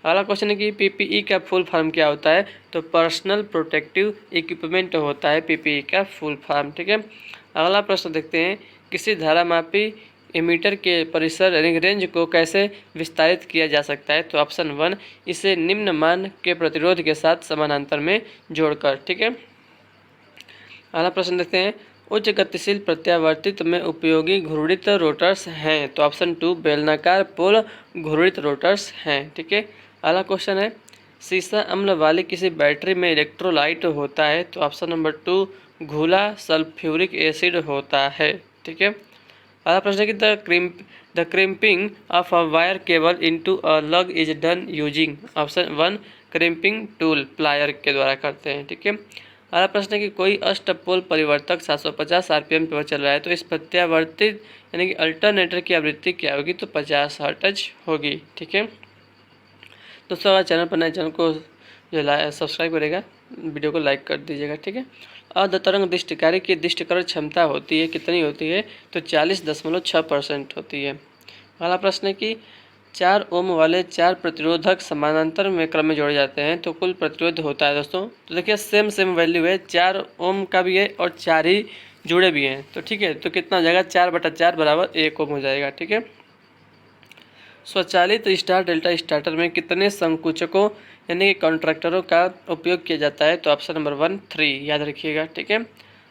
अगला क्वेश्चन है कि PPE का फुल फॉर्म क्या होता है? तो पर्सनल प्रोटेक्टिव इक्विपमेंट होता है PPE का फुल फॉर्म। ठीक है। अगला प्रश्न देखते हैं किसी धारामापी एमीटर के परिसर यानी रेंज को कैसे विस्तारित किया जा सकता है? तो ऑप्शन 1 इसे निम्न मान के प्रतिरोध के साथ समानांतर में जोड़कर। ठीक है। अगला प्रश्न देखते हैं उच्च गतिशील प्रत्यावर्तित में उपयोगी घूर्णित रोटर्स हैं, तो ऑप्शन 2 बेलनाकार पोल घूर्णित रोटर्स हैं। ठीक है। अगला क्वेश्चन है सीसा अम्ल वाली किसी बैटरी में इलेक्ट्रोलाइट होता है, तो ऑप्शन नंबर 2 घुला सल्फ्यूरिक एसिड होता है। ठीक है। अगला प्रश्न है कि the crimping of a wire cable into a lug is done using option 1 crimping tool plier के द्वारा करते हैं। ठीक है। अगला प्रश्न है कि कोई अष्टपोल परिवर्तक 750 RPM पर चल रहा है, तो इस प्रत्यावर्तित यानी कि अल्टरनेटर की आवृत्ति क्या होगी? तो 50 हर्ट्ज होगी। ठीक है। दोस्तों अगर चैनल पर नए चैनल को जो सब्सक्राइब करेगा वीडियो को लाइक कर दीजिएगा। ठीक है। अर्ध तरंग दृष्टिकारी की दृष्टिकरण क्षमता होती है कितनी होती है? तो 40.6% होती है। अगला प्रश्न है कि 4 ओम वाले 4 प्रतिरोधक समानांतर में क्रम में जोड़े जाते हैं, तो कुल प्रतिरोध होता है दोस्तों। तो देखिए सेम वैल्यू है, 4 ओम का भी है और 4 ही जुड़े भी हैं, तो ठीक है। तो कितना हो जाएगा? 4/4 बराबर 1 ओम हो जाएगा। ठीक है। स्वचालित स्टार डेल्टा स्टार्टर में कितने संकुचकों यानी कि कॉन्ट्रैक्टरों का उपयोग किया जाता है? तो ऑप्शन नंबर 1 3 याद रखिएगा। ठीक है।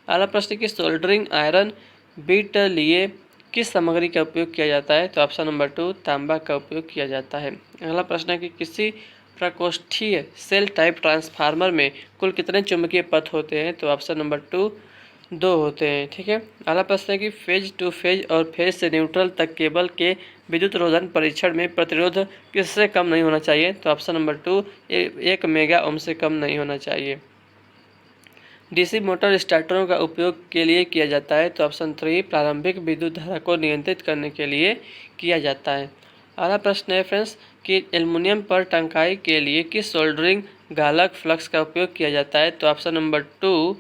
अगला प्रश्न की सोल्डरिंग आयरन बीट लिए किस सामग्री का उपयोग किया जाता है? तो ऑप्शन नंबर 2 तांबा का उपयोग किया जाता है। अगला प्रश्न है कि किसी प्रकोष्ठीय सेल टाइप ट्रांसफार्मर में कुल कितने चुंबकीय पथ होते हैं? तो ऑप्शन नंबर 2 होते हैं। ठीक है। अगला प्रश्न है कि फेज टू फेज और फेज से न्यूट्रल तक केबल के विद्युत रोधन परीक्षण में प्रतिरोध किससे कम नहीं होना चाहिए? तो ऑप्शन नंबर 2 1 मेगा ओम से कम नहीं होना चाहिए। DC मोटर स्टार्टरों का उपयोग के लिए किया जाता है, तो ऑप्शन 3 प्रारंभिक विद्युत धारा को नियंत्रित करने के लिए किया जाता है। अगला प्रश्न है फ्रेंड्स कि एल्युमिनियम पर टंकाई के लिए किस सोल्डरिंग गालक फ्लक्स का उपयोग किया जाता है? तो ऑप्शन नंबर 2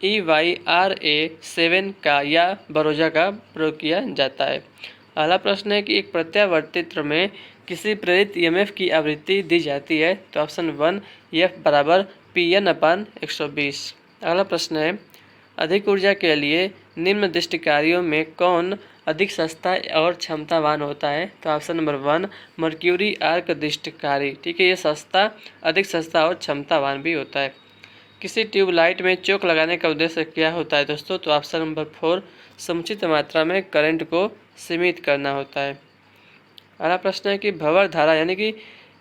EYRA7 का या बरोजा का प्रयोग किया जाता है। अगला प्रश्न है कि एक प्रत्यावर्तित्र में किसी प्रेरित ईएमएफ की आवृत्ति दी जाती है, तो ऑप्शन 1 एफ बराबर Pn/120। अगला प्रश्न है अधिक ऊर्जा के लिए निम्नलिखित कार्यों में कौन अधिक सस्ता और क्षमतावान होता है, तो ऑप्शन नंबर 1 मर्क्यूरी आर्क दृष्टिकारी। ठीक है, ये सस्ता, अधिक सस्ता और क्षमतावान भी होता है। किसी ट्यूबलाइट में चोक लगाने का उद्देश्य क्या होता है दोस्तों, तो ऑप्शन नंबर 4 समुचित मात्रा में करंट को सीमित करना होता है। अगला प्रश्न है कि भंवर धारा यानी कि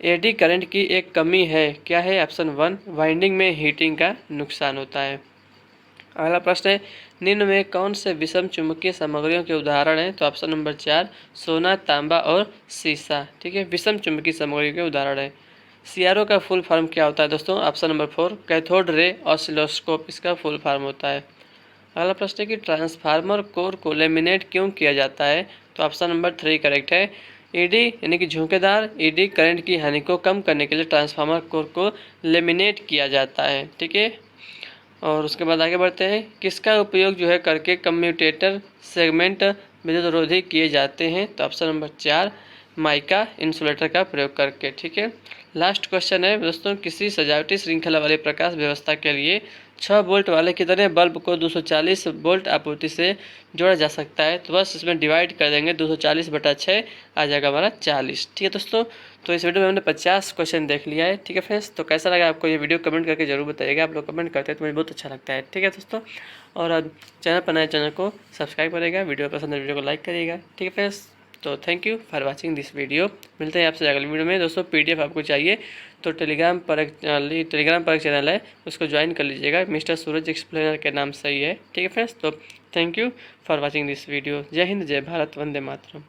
एडी करंट की एक कमी है, क्या है, ऑप्शन 1 वाइंडिंग में हीटिंग का नुकसान होता है। अगला प्रश्न है निम्न में कौन से विषम चुंबकीय सामग्रियों के उदाहरण हैं, तो ऑप्शन नंबर 4 सोना, तांबा और सीसा। ठीक है, विषम चुंबकीय सामग्रियों के उदाहरण है। सीआरओ का फुल फॉर्म क्या होता है दोस्तों, option number 4 cathode ray oscilloscope इसका फुल फॉर्म होता है। अगला प्रश्न है कि ट्रांसफार्मर कोर को लेमिनेट क्यों किया जाता है, तो ऑप्शन नंबर 3 करेक्ट है। ईडी यानी कि झोंकेदार ईडी करंट की हानि को कम करने के लिए ट्रांसफार्मर कोर को लेमिनेट किया जाता है। ठीक है, और उसके बाद आगे बढ़ते हैं किसका उपयोग जो है करके कम्यूटेटर सेगमेंट विद्युतरोधी किए जाते हैं, तो ऑप्शन नंबर 4 माइका इंसुलेटर का प्रयोग करके। ठीक है, लास्ट क्वेश्चन है दोस्तों किसी सजावटी श्रृंखला वाली प्रकाश व्यवस्था के लिए 6 वोल्ट वाले कितने बल्ब को 240 वोल्ट आपूर्ति से जोड़ा जा सकता है, तो बस इसमें डिवाइड कर देंगे 240/6 आ जाएगा हमारा 40। ठीक है दोस्तों, तो इस वीडियो में हमने 50 क्वेश्चन देख लिया है। ठीक है फ्रेंड्स, तो कैसा लगा आपको ये वीडियो कमेंट करके जरूर बताइएगा। आप लोग कमेंट करते हैं तो मुझे बहुत अच्छा लगता है। ठीक है दोस्तों, और चैनल पर नए चैनल को सब्सक्राइब करिएगा, वीडियो पसंद है वीडियो को लाइक करिएगा। ठीक है फ्रेंड्स, तो thank you for watching this video. मिलते हैं आपसे अगले वीडियो में। दोस्तों पीडीएफ आपको चाहिए तो टेलीग्राम पर एक चैनल है, उसको ज्वाइन कर लीजिएगा, मिस्टर सूरज एक्सप्लेनर के नाम से ही है। ठीक है फ्रेंड्स, तो thank you for watching this video. जय हिंद, जय भारत, वंदे मातरम।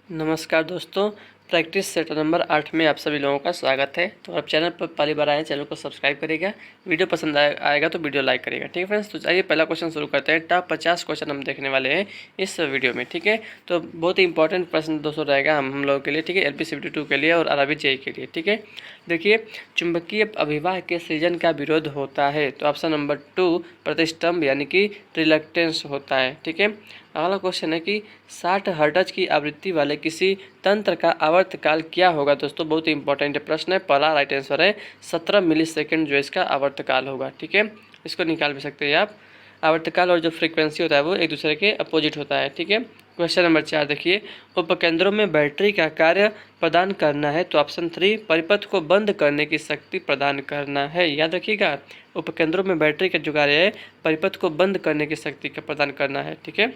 नमस्कार दोस्तों, प्रैक्टिस सेट नंबर 8 में आप सभी लोगों का स्वागत है। तो आप चैनल पर पहली बार आए चैनल को सब्सक्राइब करिएगा, वीडियो पसंद आएगा तो वीडियो लाइक करिएगा। ठीक है फ्रेंड्स, तो चलिए पहला क्वेश्चन शुरू करते हैं। टॉप 50 क्वेश्चन हम देखने वाले हैं इस वीडियो में। ठीक है, तो बहुत ही इंपॉर्टेंट प्रश्न दोस्तों रहेगा हम लोगों के लिए। ठीक है, LPCVT2 के लिए और आरआरबी जेईई के लिए। ठीक है, देखिए चुंबकीय अभिवाह के सृजन का विरोध होता है, तो ऑप्शन नंबर 2 प्रतिष्ठम्भ यानी कि रिलक्टेंस होता है। ठीक है, अगला क्वेश्चन है कि 60 हर्ट्ज की आवृत्ति वाले किसी तंत्र का आवर्तकाल क्या होगा। दोस्तों बहुत ही इंपॉर्टेंट प्रश्न है, पहला राइट आंसर है 17 मिलीसेकंड जो इसका आवर्तकाल होगा। ठीक है, इसको निकाल भी सकते हैं आप। आवर्तकाल और जो फ्रीक्वेंसी होता है वो एक दूसरे के अपोजिट होता है। ठीक है, क्वेश्चन नंबर 4 देखिए उपकेंद्रों में बैटरी का कार्य प्रदान करना है, तो ऑप्शन 3 परिपथ को बंद करने की शक्ति प्रदान करना है। याद रखिएगा, उपकेंद्रों में बैटरी का जो कार्य है परिपथ को बंद करने की शक्ति का प्रदान करना है। ठीक है,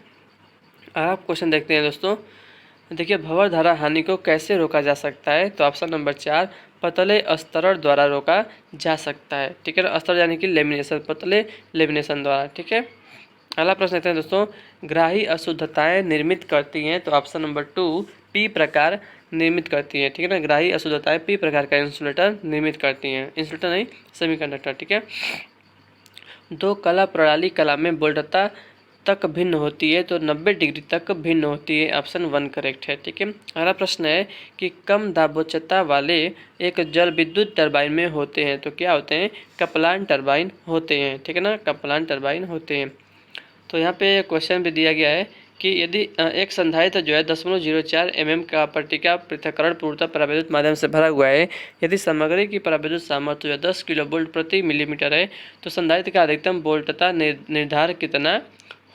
आप क्वेश्चन देखते हैं दोस्तों। देखिए भंवर धारा हानि को कैसे रोका जा सकता है, तो ऑप्शन नंबर 4 पतले अस्तरण द्वारा रोका जा सकता है। ठीक है, अस्तरण यानी कि लेमिनेशन, पतले लेमिनेशन द्वारा। ठीक है, अगला प्रश्न देखते हैं दोस्तों ग्राही अशुद्धताएं निर्मित करती हैं, तो ऑप्शन नंबर 2 पी प्रकार निर्मित करती हैं। ठीक है ना, ग्राही अशुद्धताएं पी प्रकार का इंसुलेटर निर्मित करती हैं, इंसुलेटर नहीं सेमीकंडक्टर। ठीक है, दो कला प्रणाली कला में वोल्टता तक भिन्न होती है, तो 90 डिग्री तक भिन्न होती है, ऑप्शन 1 करेक्ट है। ठीक है, अगला प्रश्न है कि कम दाबोचता वाले एक जल विद्युत टरबाइन में होते हैं, तो क्या होते हैं, कपलान टरबाइन होते हैं। ठीक है ना, कपलान टरबाइन होते हैं। तो यहाँ पे क्वेश्चन भी दिया गया है कि यदि एक संधारित्र जो है 0.04 mm का पट्टिका पृथक्करण पूर्णतः परावैद्युत माध्यम से भरा हुआ है, यदि सामग्री की परावैद्युत सामर्थ्य जो है 10 किलोवोल्ट प्रति मिलीमीटर है, तो संधारित्र का अधिकतम वोल्टता निर्धारण कितना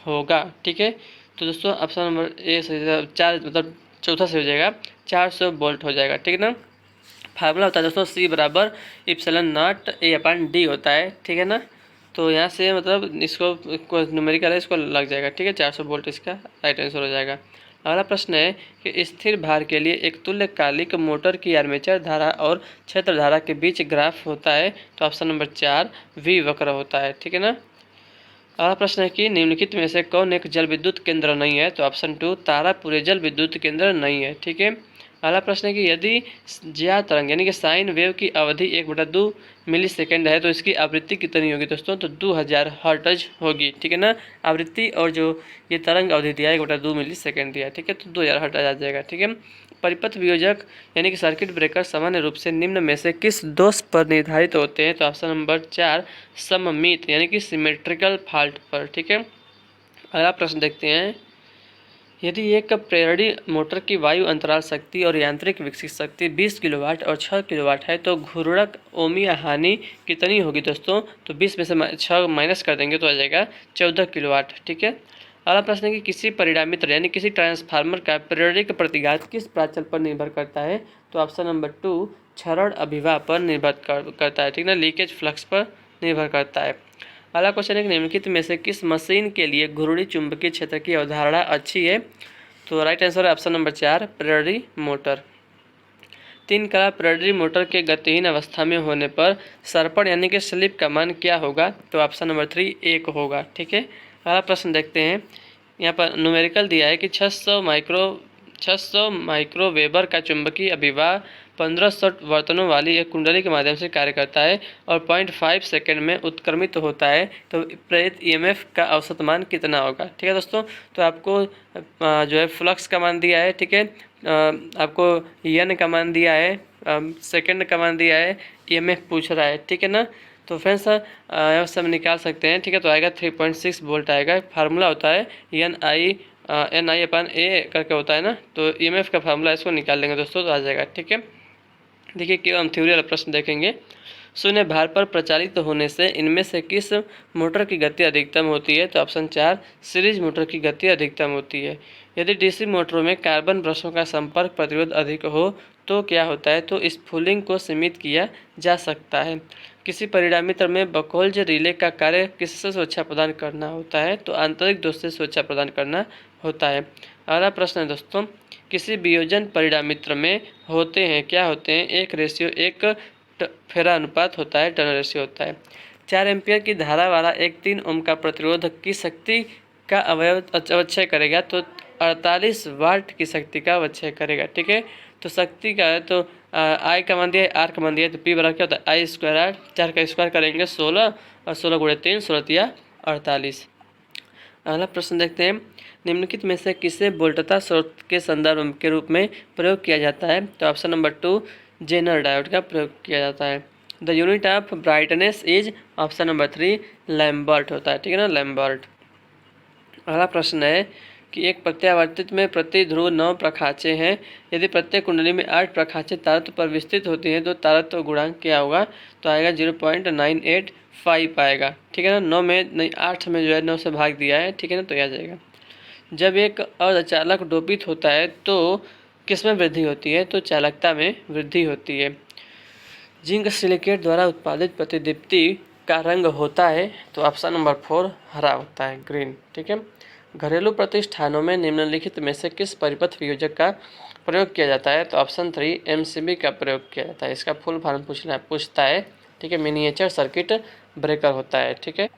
होगा। ठीक है, तो दोस्तों ऑप्शन नंबर ए 4 मतलब चौथा से हो जाएगा, 400 वोल्ट हो जाएगा। ठीक है ना, फार्मूला होता है दोस्तों C बराबर ε0 A/D होता है। ठीक है ना, तो यहाँ से मतलब इसको न्यूमेरिकल है, इसको लग जाएगा। ठीक है, 400 वोल्ट इसका राइट आंसर हो जाएगा। अगला प्रश्न है कि स्थिर भार के लिए एक तुल्यकालिक मोटर की आर्मेचर धारा और क्षेत्र धारा के बीच ग्राफ होता है, तो ऑप्शन नंबर 4 V वक्र होता है। ठीक है ना, अगला प्रश्न है कि निम्नलिखित में से कौन एक जल विद्युत केंद्र नहीं है, तो ऑप्शन 2 तारापुरे जल विद्युत केंद्र नहीं है। ठीक है, अगला प्रश्न है कि यदि ज्या तरंग यानी कि साइन वेव की अवधि 1/2 मिलीसेकंड है, तो इसकी आवृत्ति कितनी होगी दोस्तों, तो 2000 हर्ट्ज होगी। ठीक है ना, आवृत्ति और जो ये तरंग अवधि दिया है 1/2 मिलीसेकंड दिया है। ठीक है, तो 2000 हर्ट्ज आ जाएगा। ठीक है, परिपथ वियोजक यानी कि सर्किट ब्रेकर सामान्य रूप से निम्न में से किस दोष पर निर्धारित होते हैं, तो ऑप्शन नंबर 4 सममित यानी कि सिमेट्रिकल फॉल्ट पर। ठीक है, अगला प्रश्न देखते हैं यदि एक प्रेरणी मोटर की वायु अंतराल शक्ति और यांत्रिक विकसित शक्ति 20 किलोवाट और 6 किलोवाट है तो घूर्णक ओमी हानि कितनी होगी दोस्तों? तो 20 में से 6 माइनस कर देंगे तो आ जाएगा 14 किलोवाट। ठीक है। अगला प्रश्न है कि किसी परिणामी तरह यानी किसी ट्रांसफार्मर का प्रेरक प्रतिघात किस प्राचल पर निर्भर करता है? तो ऑप्शन नंबर 2 क्षरण अभिवाह पर निर्भर करता है। ठीक ना, लीकेज फ्लक्स पर निर्भर करता है। अगला क्वेश्चन है कि निम्नलिखित में से किस मशीन के लिए घूर्णी चुंबकीय क्षेत्र की अवधारणा अच्छी है? तो राइट आंसर है ऑप्शन नंबर 4 प्रेरणी मोटर। 3 कला प्रेरणी मोटर के गतिहीन अवस्था में होने पर सर्पण यानी कि स्लिप का मान क्या होगा? तो ऑप्शन नंबर 3 1 होगा। ठीक है। अगला प्रश्न देखते हैं। यहाँ पर न्यूमेरिकल दिया है कि 600 माइक्रोवेबर का चुंबकीय अभिवाह 1500 वर्तनों वाली एक कुंडली के माध्यम से कार्य करता है और 0.5 सेकेंड में उत्क्रमित होता है तो प्रेरित ईएमएफ का औसत मान कितना होगा? ठीक है दोस्तों, तो आपको जो है फ्लक्स का मान दिया है। ठीक है, आपको एन का मान दिया है, सेकेंड का मान दिया है, ईएमएफ पूछ रहा है। ठीक है ना, तो फ्रेंड्स यहाँ से हम निकाल सकते हैं। ठीक है, तो आएगा 3.6 वोल्ट आएगा। फार्मूला होता है NI अपन ए करके होता है ना, तो ईएमएफ का फार्मूला इसको निकाल लेंगे दोस्तों तो आ जाएगा। ठीक है, देखिए कि हम थ्योरी वाला प्रश्न देखेंगे। शून्य भार पर प्रचालित होने से इनमें से किस मोटर की गति अधिकतम होती है? तो ऑप्शन 4 सीरीज मोटर की गति अधिकतम होती है। यदि डीसी मोटरों में कार्बन ब्रशों का संपर्क प्रतिरोध अधिक हो तो क्या होता है? तो स्पूलिंग को सीमित किया जा सकता है। किसी परिणामी तंत्र में बकोल्ज रिले का कार्य किससे सुरक्षा प्रदान करना होता है? तो आंतरिक दोष से सुरक्षा प्रदान करना होता है। अगला प्रश्न है दोस्तों, किसी वियोजन परिणामित्र में होते हैं, क्या होते हैं? 1:1 फेरा अनुपात होता है, टर्न रेशियो होता है। 4 एम्पियर की धारा वाला एक 3 ओम का प्रतिरोध की शक्ति का अवक्षय करेगा तो 48 वाट की शक्ति का अवक्षय करेगा। ठीक है, तो शक्ति का है तो आई का मान दिया है, आर का मान दिया है, तो पी बराबर क्या होता है? आई स्क्वायर आर, 4 का स्क्वायर करेंगे 16 और 16 गुणे 3 16 48। अगला प्रश्न देखते हैं। निम्नलिखित में से किसे वोल्टता स्रोत के संदर्भ के रूप में प्रयोग किया जाता है? तो ऑप्शन नंबर 2 जेनर डायोड का प्रयोग किया जाता है। The unit of brightness is option number 3 Lambert होता है। ठीक है ना, लैम्बर्ट। अगला प्रश्न है कि एक प्रत्यावर्तित में प्रति ध्रुव 9 प्रखाचे हैं। यदि प्रत्येक कुंडली में 8 प्रखाचे तारत्व पर विस्तृत होती हैं तो तारत्व गुणांक क्या होगा? तो आएगा 0.985 आएगा। ठीक है ना, 9 में नहीं 8 में जो है 9 से भाग दिया है। ठीक है ना, तो यह आ जाएगा। जब एक अर्धचालक डोपित होता है तो किस में वृद्धि होती है? तो चालकता में वृद्धि होती है। जिंक सिलिकेट द्वारा उत्पादित प्रतिदीप्ति का रंग होता है? तो ऑप्शन नंबर 4 हरा होता है, ग्रीन। ठीक है। घरेलू प्रतिष्ठानों में निम्नलिखित में से किस परिपथ वियोजक का प्रयोग किया जाता है? तो ऑप्शन 3 MCB का प्रयोग किया जाता है। इसका फुल फॉर्म पूछता है। ठीक है, मिनिएचर सर्किट ब्रेकर होता है। ठीक है।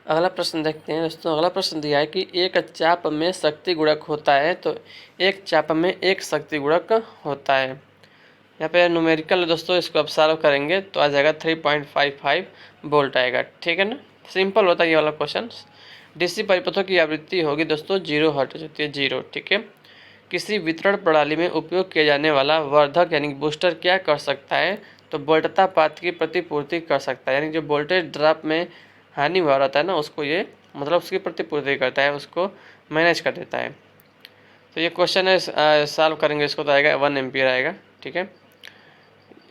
अगला प्रश्न देखते हैं दोस्तों। अगला प्रश्न दिया है कि एक चाप में शक्ति गुणक होता है, तो एक चाप में एक शक्ति गुणक होता है। यहाँ पे न्यूमेरिकल दोस्तों, इसको अब सॉल्व करेंगे तो आ जाएगा 3.55 वोल्ट आएगा। ठीक है ना, सिंपल होता है ये वाला क्वेश्चन। डीसी परिपथों की आवृत्ति होगी दोस्तों 0 हर्ट्ज होती है, 0। ठीक है। किसी वितरण प्रणाली में उपयोग किया जाने वाला वर्धक यानी बूस्टर क्या कर सकता है? तो वोल्टता पात की प्रतिपूर्ति कर सकता है, यानी जो वोल्टेज ड्रॉप में हानि हुआ रहता है ना, उसको ये मतलब उसकी प्रतिपूर्ति करता है, उसको मैनेज कर देता है। तो ये क्वेश्चन है, सॉल्व करेंगे इसको तो आएगा 1 एम्पियर आएगा। ठीक है।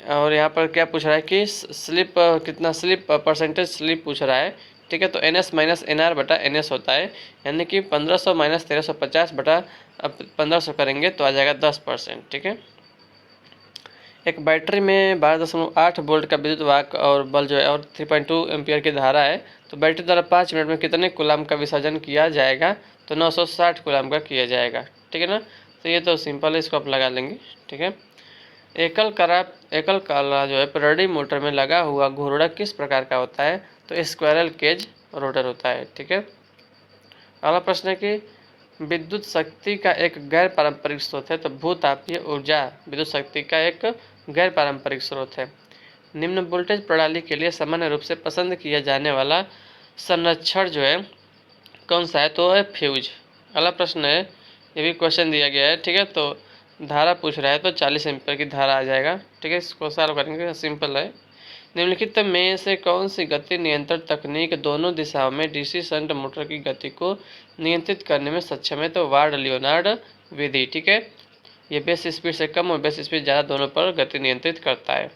और यहाँ पर क्या पूछ रहा है कि स्लिप कितना स्लिप परसेंटेज स्लिप पूछ रहा है। ठीक है, तो NS माइनस NR बटा NS होता है, यानी कि 1500 माइनस 1350 बटा 1500 करेंगे तो आ जाएगा 10%। ठीक है। एक बैटरी में 12.8 वोल्ट का विद्युत वाहक और बल जो है और 3.2 एम्पियर की धारा है, तो बैटरी द्वारा 5 मिनट में कितने कूलाम का विसर्जन किया जाएगा? तो 960 कूलाम का किया जाएगा। ठीक है ना, तो ये तो सिंपल है, इसको आप लगा लेंगे। ठीक है। एकल कला जो है प्रेरणी मोटर में लगा हुआ घूर्णक किस प्रकार का होता है? तो स्क्वायरल केज रोटर होता है। ठीक है। अगला प्रश्न है कि विद्युत शक्ति का एक गैर पारंपरिक स्रोत है, तो भूतापीय ऊर्जा विद्युत शक्ति का एक गैर पारंपरिक स्रोत है। निम्न वोल्टेज प्रणाली के लिए सामान्य रूप से पसंद किया जाने वाला संरक्षण जो है कौन सा है? तो है फ्यूज। अगला प्रश्न है, ये भी क्वेश्चन दिया गया है। ठीक है, तो धारा पूछ रहा है तो 40 एम्पियर की धारा आ जाएगा। ठीक है, इसको सॉल्व करेंगे, सिंपल है। निम्नलिखित में से कौन सी गति नियंत्रण तकनीक दोनों दिशाओं में डीसी शंट मोटर की गति को नियंत्रित करने में सक्षम है? तो वार्ड लियोनार्ड विधि। ठीक है, ये बेस स्पीड से कम और बेस स्पीड ज़्यादा दोनों पर गति नियंत्रित करता है।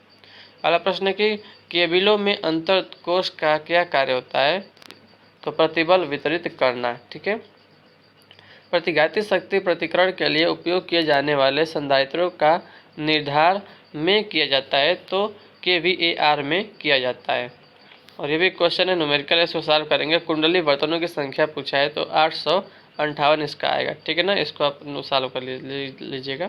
अगला प्रश्न है कि केबिलों में अंतर कोष का क्या कार्य होता है? तो प्रतिबल वितरित करना। ठीक है, प्रतिघाती शक्ति प्रतिकरण के लिए उपयोग किए जाने वाले संधारित्रों का निर्धारण में किया जाता है, तो KVAR में किया जाता है। और ये भी क्वेश्चन है न्यूमेरिकल, इसको सॉल्व करेंगे। कुंडली बर्तनों की संख्या पूछा है तो 858 इसका आएगा। ठीक है ना, इसको आप सॉल्व कर लीजिएगा।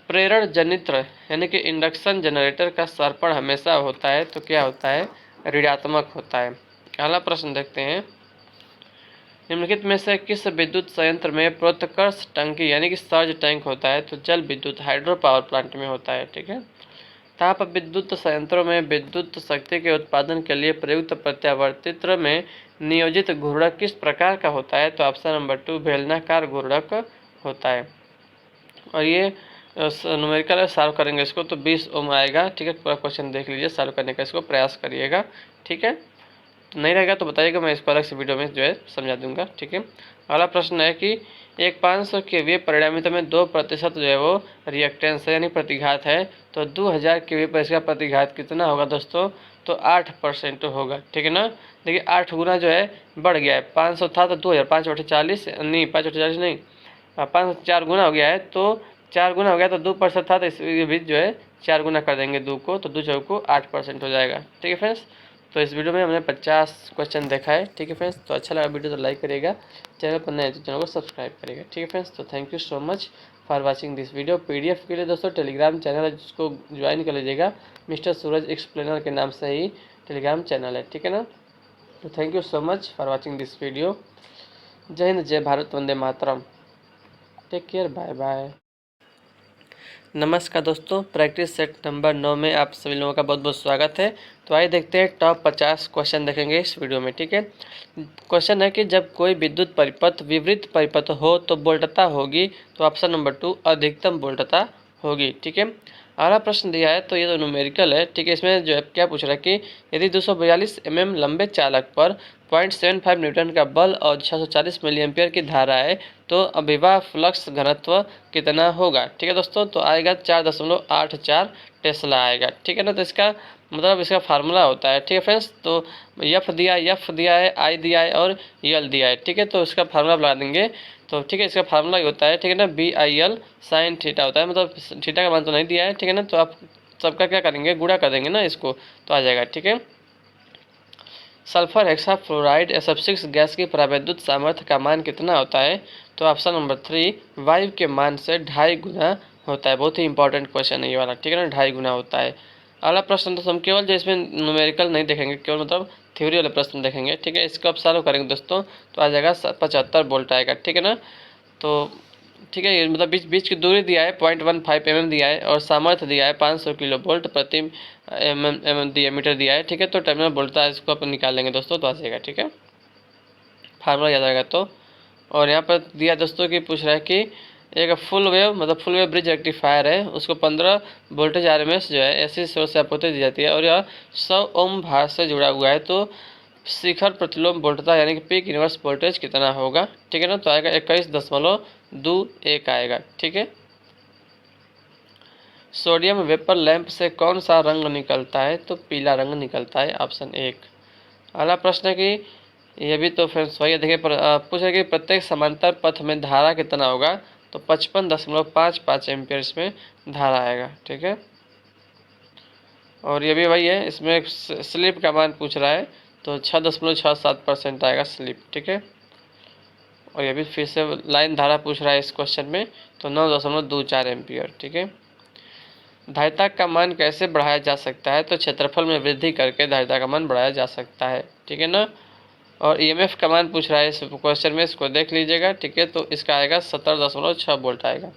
प्रेरण जनित्र यानी कि इंडक्शन जनरेटर का सर्पण हमेशा होता है, तो क्या होता है? ऋणात्मक होता है। अगला प्रश्न देखते हैं, निम्नलिखित में से किस विद्युत संयंत्र में प्रोत्कर्ष टंकी यानी कि सर्ज टैंक होता है? तो जल विद्युत हाइड्रो पावर प्लांट में होता है। ठीक है, ताप विद्युत संयंत्रों में विद्युत शक्ति के उत्पादन के लिए प्रयुक्त प्रत्यावर्तित्र में नियोजित घूर्णक किस प्रकार का होता है? तो ऑप्शन नंबर 2 बेलनाकार घूर्णक होता है। और ये न्यूमेरिकल सॉल्व करेंगे इसको तो 20 ओम आएगा। ठीक है, पूरा क्वेश्चन देख लीजिए, सॉल्व करने का इसको प्रयास करिएगा। ठीक है, तो नहीं रहेगा तो बताइएगा, मैं इसको अलग से वीडियो में जो है समझा दूंगा। ठीक है, अगला प्रश्न है कि एक 500 केवीए परिणामित में 2% जो है वो रिएक्टेंस है यानी प्रतिघात है, तो 2000 केवीए पर इसका प्रतिघात कितना होगा दोस्तों? तो 8% होगा। ठीक है ना, देखिए 8 गुना जो है बढ़ गया है। 500 था तो 2000, 5/40 नहीं, 5/40 नहीं, 5 4 गुना हो गया है, तो 4 गुना हो गया तो 2% था, तो इसके बीच जो है 4 गुना कर देंगे 2 को, तो 2 चौको को 8% हो जाएगा। ठीक है फ्रेंड्स, तो इस वीडियो में हमने 50 क्वेश्चन देखा है। ठीक है फ्रेंड्स, तो अच्छा लगा वीडियो तो लाइक करिएगा, चैनल पर नए तो चैनल को सब्सक्राइब करिएगा। ठीक है फ्रेंड्स, तो thank you so much for watching this video. PDF के लिए दोस्तों टेलीग्राम चैनल है, जिसको ज्वाइन कर लीजिएगा। मिस्टर सूरज एक्सप्लेनर के नाम से ही टेलीग्राम चैनल है। ठीक है ना, तो thank you so much for watching this video. जय हिंद, जय भारत, वंदे मातरम। Take care, bye bye. नमस्कार दोस्तों, प्रैक्टिस सेट नंबर 9 में आप सभी लोगों का बहुत बहुत स्वागत है। तो आइए देखते हैं टॉप 50 क्वेश्चन देखेंगे इस वीडियो में। ठीक है, क्वेश्चन है कि जब कोई विद्युत परिपथ विवृत परिपथ हो तो वोल्टता होगी? तो ऑप्शन नंबर 2 अधिकतम वोल्टता होगी। ठीक है, अगला प्रश्न दिया है तो ये तो न्यूमेरिकल है। ठीक है, इसमें जो है क्या पूछ रहा है कि यदि 242 mm लंबे चालक पर 0.75 न्यूटन का बल और 640 मिली एम्पियर की धारा है, तो अभिवाह फ्लक्स घनत्व कितना होगा? ठीक है दोस्तों, तो आएगा 4.84 टेस्ला आएगा। ठीक है ना, तो इसका मतलब इसका फार्मूला होता है। ठीक है फ्रेंड्स, तो एफ दिया है, आई दिया है और यल दिया है। ठीक है, तो इसका फार्मूला लगा देंगे। तो ठीक है, इसका फार्मूला ही होता है, ठीक है ना, BIL साइन थीटा होता है, मतलब थीटा का मान तो नहीं दिया है। ठीक है ना, तो आप सबका क्या करेंगे, गुणा कर देंगे ना इसको, तो आ जाएगा। ठीक है, सल्फर हेक्साफ्लोराइड SF6 गैस की परावैद्युत सामर्थ्य का मान कितना होता है? तो ऑप्शन नंबर 3 वायु के मान से 2.5 गुना होता है। बहुत ही इंपॉर्टेंट क्वेश्चन है ये वाला। ठीक है ना, 2.5 गुना होता है। अगला प्रश्न तो हम केवल जो इसमें न्यूमेरिकल नहीं देखेंगे, केवल मतलब थ्योरी वाले प्रश्न देखेंगे। ठीक है, इसको आप सॉल्व करेंगे दोस्तों तो आ जाएगा 75 वोल्ट आएगा। ठीक है ना, तो ठीक है, मतलब बीच की दूरी दिया है 0.15 mm दिया है और सामर्थ्य दिया है 500 किलो वोल्ट प्रति मीटर दिया है। ठीक है, तो टर्मिनल वोल्टता इसको अपन निकाल लेंगे दोस्तों, तो आ जाएगा। ठीक है, फार्मूला याद आएगा तो। और यहाँ पर दिया दोस्तों कि पूछ रहा है कि एक फुल वेव मतलब फुल वेव ब्रिज रेक्टिफायर है, उसको 15 वोल्टेज RMS जो है ऐसी सोर्स से आपूर्ति दी जाती है और यह 100 ओम भार से जुड़ा हुआ है, तो शिखर प्रतिलोम वोल्टता यानी कि पीक इनवर्स वोल्टेज कितना होगा? ठीक है ना, तो आएगा 21.21 आएगा। ठीक है, सोडियम वेपर लैंप से कौन सा रंग निकलता है? तो पीला रंग निकलता है, ऑप्शन 1। अगला प्रश्न है कि ये भी तो फिर सही है। देखिए पूछ रहे कि प्रत्येक समांतर पथ में धारा कितना होगा? तो 55.55 एम्पियर इसमें धारा आएगा। ठीक है, और ये भी वही है, इसमें स्लिप का मान पूछ रहा है तो 6.67% आएगा स्लिप। ठीक है, और ये भी फिर से लाइन धारा पूछ रहा है इस क्वेश्चन में, तो 9.24 एम्पियर। ठीक है, धारिता का मान कैसे बढ़ाया जा सकता है? तो क्षेत्रफल में वृद्धि करके धारिता का मान बढ़ाया जा सकता है। ठीक है ना, और EMF का मान पूछ रहा है इस क्वेश्चन में, इसको देख लीजिएगा। ठीक है, तो इसका आएगा 17.6 वोल्ट आएगा।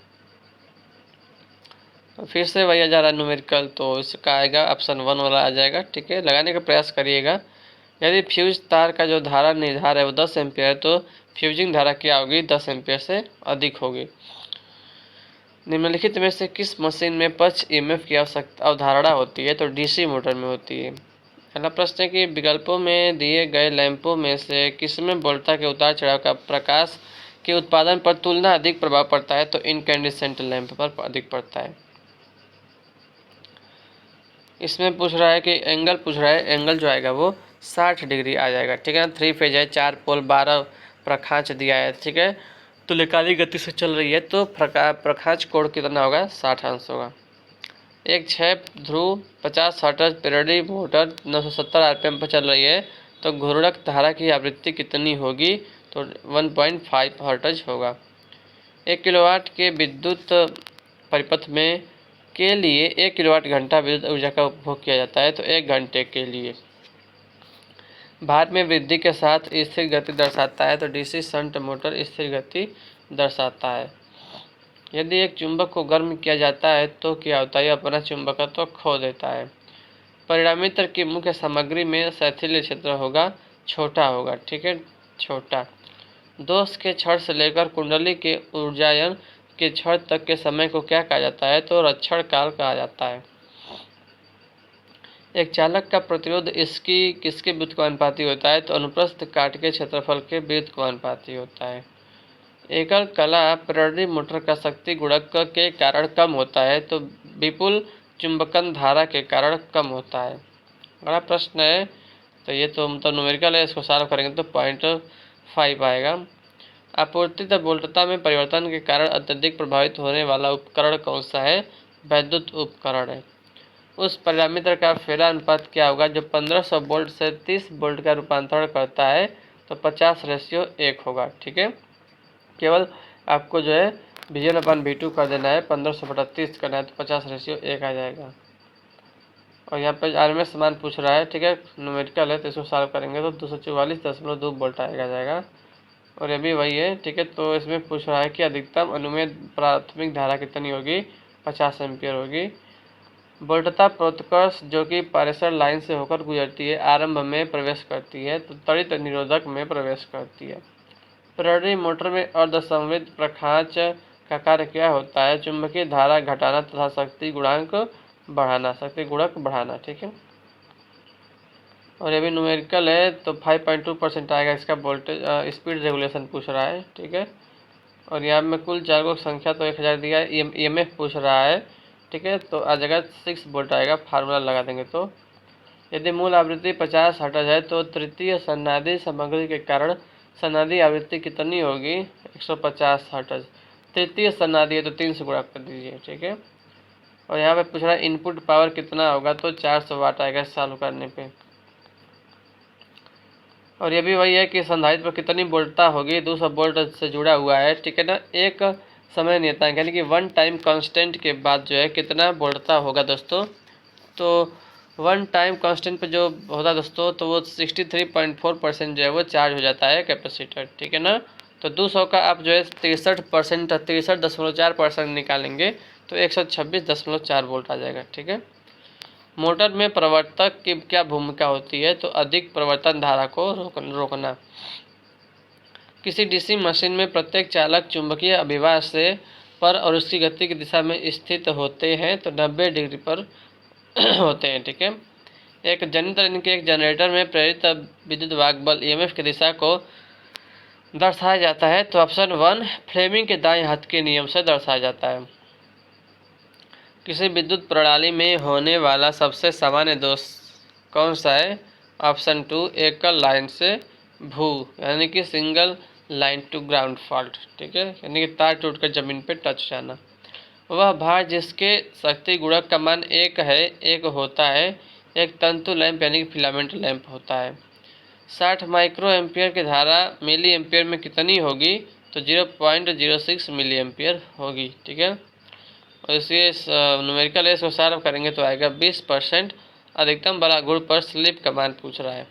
तो फिर से वही आ जा रहा है न्यूमेरिकल, तो इसका आएगा ऑप्शन 1 वाला आ जाएगा। ठीक है, लगाने का प्रयास करिएगा। यदि फ्यूज तार का जो धारा निर्धार है वो 10 एम्पियर है, तो फ्यूजिंग धारा क्या होगी? 10 एम्पियर से अधिक होगी। निम्नलिखित में से किस मशीन में पक्ष ईएमएफ की आवश्यकता अवधारणा होती है? तो डीसी मोटर में होती है। अगला प्रश्न है कि विकल्पों में दिए गए लैंपों में से किसमें वोल्टता के उतार चढ़ाव का प्रकाश के उत्पादन पर तुलना अधिक प्रभाव पड़ता है? तो इनकैंडेसेंट लैंप पर अधिक पड़ता है। इसमें पूछ रहा है कि एंगल पूछ रहा है, एंगल जो आएगा वो 60 डिग्री आ जाएगा। ठीक है, 3 फेज है, 4 पोल, 12 प्रखांच दिया है। ठीक है, तुल्यकालिक गति से चल रही है तो प्रखांच कोण कितना होगा? 60 अंश होगा। एक 6 ध्रुव 50 हर्ट्ज पेरडी मोटर 970 आरपीएम पर चल रही है तो घूर्णक धारा की आवृत्ति कितनी होगी? तो 1.5 हर्ट्ज होगा। 1 किलोवाट के विद्युत परिपथ में के लिए 1 किलोवाट घंटा विद्युत ऊर्जा का उपभोग किया जाता है तो 1 घंटे के लिए। भार में वृद्धि के साथ स्थिर गति दर्शाता है तो डीसी शंट मोटर स्थिर गति दर्शाता है। यदि एक चुंबक को गर्म किया जाता है तो क्या होता है? अपना चुंबकत्व खो देता है। परिणामी तर्क की मुख्य सामग्री में शैथिल्य क्षेत्र होगा, छोटा होगा। ठीक है, छोटा। दोष के क्षण से लेकर कुंडली के ऊर्जायन के क्षण तक के समय को क्या कहा जाता है? तो रक्षण काल कहा जाता है। एक चालक का प्रतिरोध इसकी किसके व्युत्क्रमानुपाती होता है? तो अनुप्रस्थ काट के क्षेत्रफल के व्युत्क्रमानुपाती होता है। एकल कला प्रेरणी मोटर का शक्ति गुणक के कारण कम होता है तो विपुल चुंबकन धारा के कारण कम होता है। अगला प्रश्न है, तो ये तो मतलब न्यूमेरिकल है, इसको सॉल्व करेंगे तो 0.5 आएगा। आपूर्तित वोल्टता में परिवर्तन के कारण अत्यधिक प्रभावित होने वाला उपकरण कौन सा है? वैद्युत उपकरण है। उस परिणामीतर का फेरा अनुपात क्या होगा जो 1500 वोल्ट से 30 वोल्ट का रूपांतरण करता है? तो 50:1 होगा। ठीक है, केवल आपको जो है VN/V2 कर देना है, 1500/30 करना है तो 50:1 आ जाएगा। और यहाँ पे RMS मान पूछ रहा है। ठीक है, न्यूमेरिकल है तो इसको सॉल्व करेंगे तो 244.2 वोल्ट आएगा जाएगा। और ये भी वही है। ठीक है, तो इसमें पूछ रहा है कि अधिकतम अनुमेय प्राथमिक धारा कितनी होगी? 50 एम्पियर होगी। वोल्टता प्रोत्कर्ष जो कि पारेशर लाइन से होकर गुजरती है आरंभ में प्रवेश करती है तो त्वरित निरोधक में प्रवेश करती है। प्रेरणी मोटर में अर्धसंवेद प्रखांच का कार्य क्या होता है? चुंबकीय धारा घटाना तथा शक्ति गुणांक बढ़ाना, शक्ति गुणक बढ़ाना। ठीक है, और ये भी न्यूमेरिकल है तो 5.2% आएगा। इसका वोल्टेज स्पीड रेगुलेशन पूछ रहा है। ठीक है, और यहाँ में कुल चालकों की संख्या तो 1000 दिया है। EMF पूछ रहा है। ठीक है, तो आ जाएगा 6 वोल्ट आएगा, फार्मूला लगा देंगे तो। यदि मूल आवृत्ति 50 हर्ट्ज है तो तृतीय सन्नादी सामग्री के कारण सन्नादी आवृत्ति कितनी होगी? 150 हर्ट्ज। तृतीय सन्नादी है तो 3 से गुणा कर दीजिए। ठीक है, और यहाँ पे पूछ रहा है इनपुट पावर कितना होगा? तो 400 वाट आएगा सॉल्व करने पे। और ये भी वही है कि संधारित्र पर कितनी वोल्टता होगी? 200 वोल्ट से जुड़ा हुआ है। ठीक है ना, एक समय नियतांक यानी कि 1 टाइम कांस्टेंट के बाद जो है कितना वोल्टता होगा दोस्तों? तो 1 टाइम कांस्टेंट पे जो होता है दोस्तों तो वो 63.4% जो है वो चार्ज हो जाता है कैपेसिटर। ठीक है ना, तो 200 का आप जो है 63%, 63.4% निकालेंगे तो 126.4 वोल्ट आ जाएगा। ठीक है, मोटर में प्रवर्तक की क्या भूमिका होती है? तो अधिक प्रवर्तन धारा को रोकना। किसी डीसी मशीन में प्रत्येक चालक चुंबकीय अभिवाह से पर और उसकी गति की दिशा में स्थित होते हैं तो 90 डिग्री पर होते हैं। ठीक है, एक जनित्र यानी कि एक जनरेटर में प्रेरित विद्युत वाहक बल EMF की दिशा को दर्शाया जाता है तो ऑप्शन 1 फ्लेमिंग के दाएं हाथ के नियम से दर्शाया जाता है। किसी विद्युत प्रणाली में होने वाला सबसे सामान्य दोष कौन सा है? ऑप्शन 2 एकल लाइन से भू यानी कि single line to ground fault. ठीक है, यानी कि तार टूटकर जमीन पे टच जाना। वह भार जिसके शक्ति गुणक का मान 1 है, 1 होता है, एक तंतु लैंप यानी कि फिलामेंट लैंप होता है। 60 माइक्रो एम्पियर की धारा मिली एम्पियर में कितनी होगी? तो 0.06 मिली एम्पियर होगी। ठीक है, और इसे न्यूमेरिकल इसको सॉल्व करेंगे तो आएगा 20%। अधिकतम बड़ा गुण पर स्लिप का मान पूछ रहा है।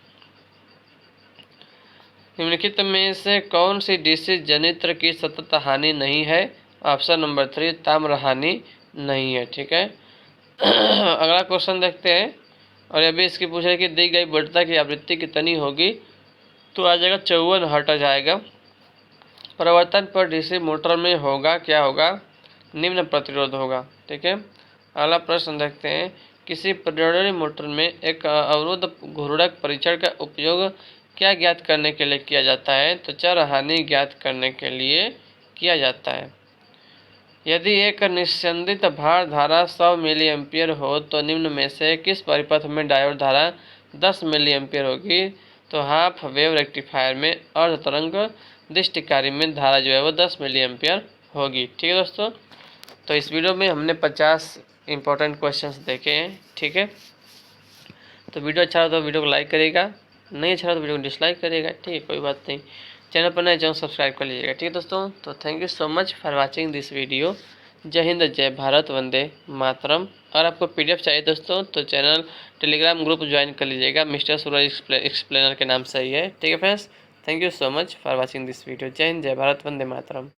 निम्नलिखित में से कौन सी डीसी जनित्र की सतत हानि नहीं है? ऑप्शन नंबर 3 ताम्र हानि नहीं है। ठीक है, अगला क्वेश्चन देखते हैं। और अभी इसकी पूछ रहे हैं कि दी गई वोल्टता की आवृत्ति कितनी होगी? तो आ जाएगा 54 हर्ट्ज आएगा। परिवर्तन पर डीसी मोटर में होगा क्या होगा? निम्न प्रतिरोध होगा। ठीक है, अगला प्रश्न देखते हैं, किसी पर्यावरणीय मोटर में एक अवरुद्ध घूर्णक परीक्षण का उपयोग क्या ज्ञात करने के लिए किया जाता है? तो चर हानि ज्ञात करने के लिए किया जाता है। यदि एक निस्यंदित भार धारा 100 मिली एम्पियर हो तो निम्न में से किस परिपथ में डायोड धारा 10 मिली एम्पियर होगी? तो हाफ वेव रेक्टिफायर में अर्ध तरंग दृष्टिकारी में धारा जो है वो 10 मिली एम्पियर होगी। ठीक है दोस्तों, तो इस वीडियो में हमने 50 इंपॉर्टेंट क्वेश्चंस देखे हैं। ठीक है, तो वीडियो अच्छा हो तो वीडियो को लाइक करिएगा, नहीं अच्छा हो तो वीडियो को डिसलाइक करिएगा। ठीक है, कोई बात नहीं। चैनल पर नए चैनल सब्सक्राइब कर लीजिएगा। ठीक है दोस्तों, तो thank you so much for watching this video. जय हिंद, जय भारत, वंदे मातरम। अगर आपको पीडीएफ चाहिए दोस्तों तो चैनल टेलीग्राम ग्रुप ज्वाइन कर लीजिएगा, मिस्टर सूरज एक्सप्लेनर के नाम से ही है। ठीक है friends, thank you so much for watching this video. जय हिंद, जय भारत, वंदे मातरम।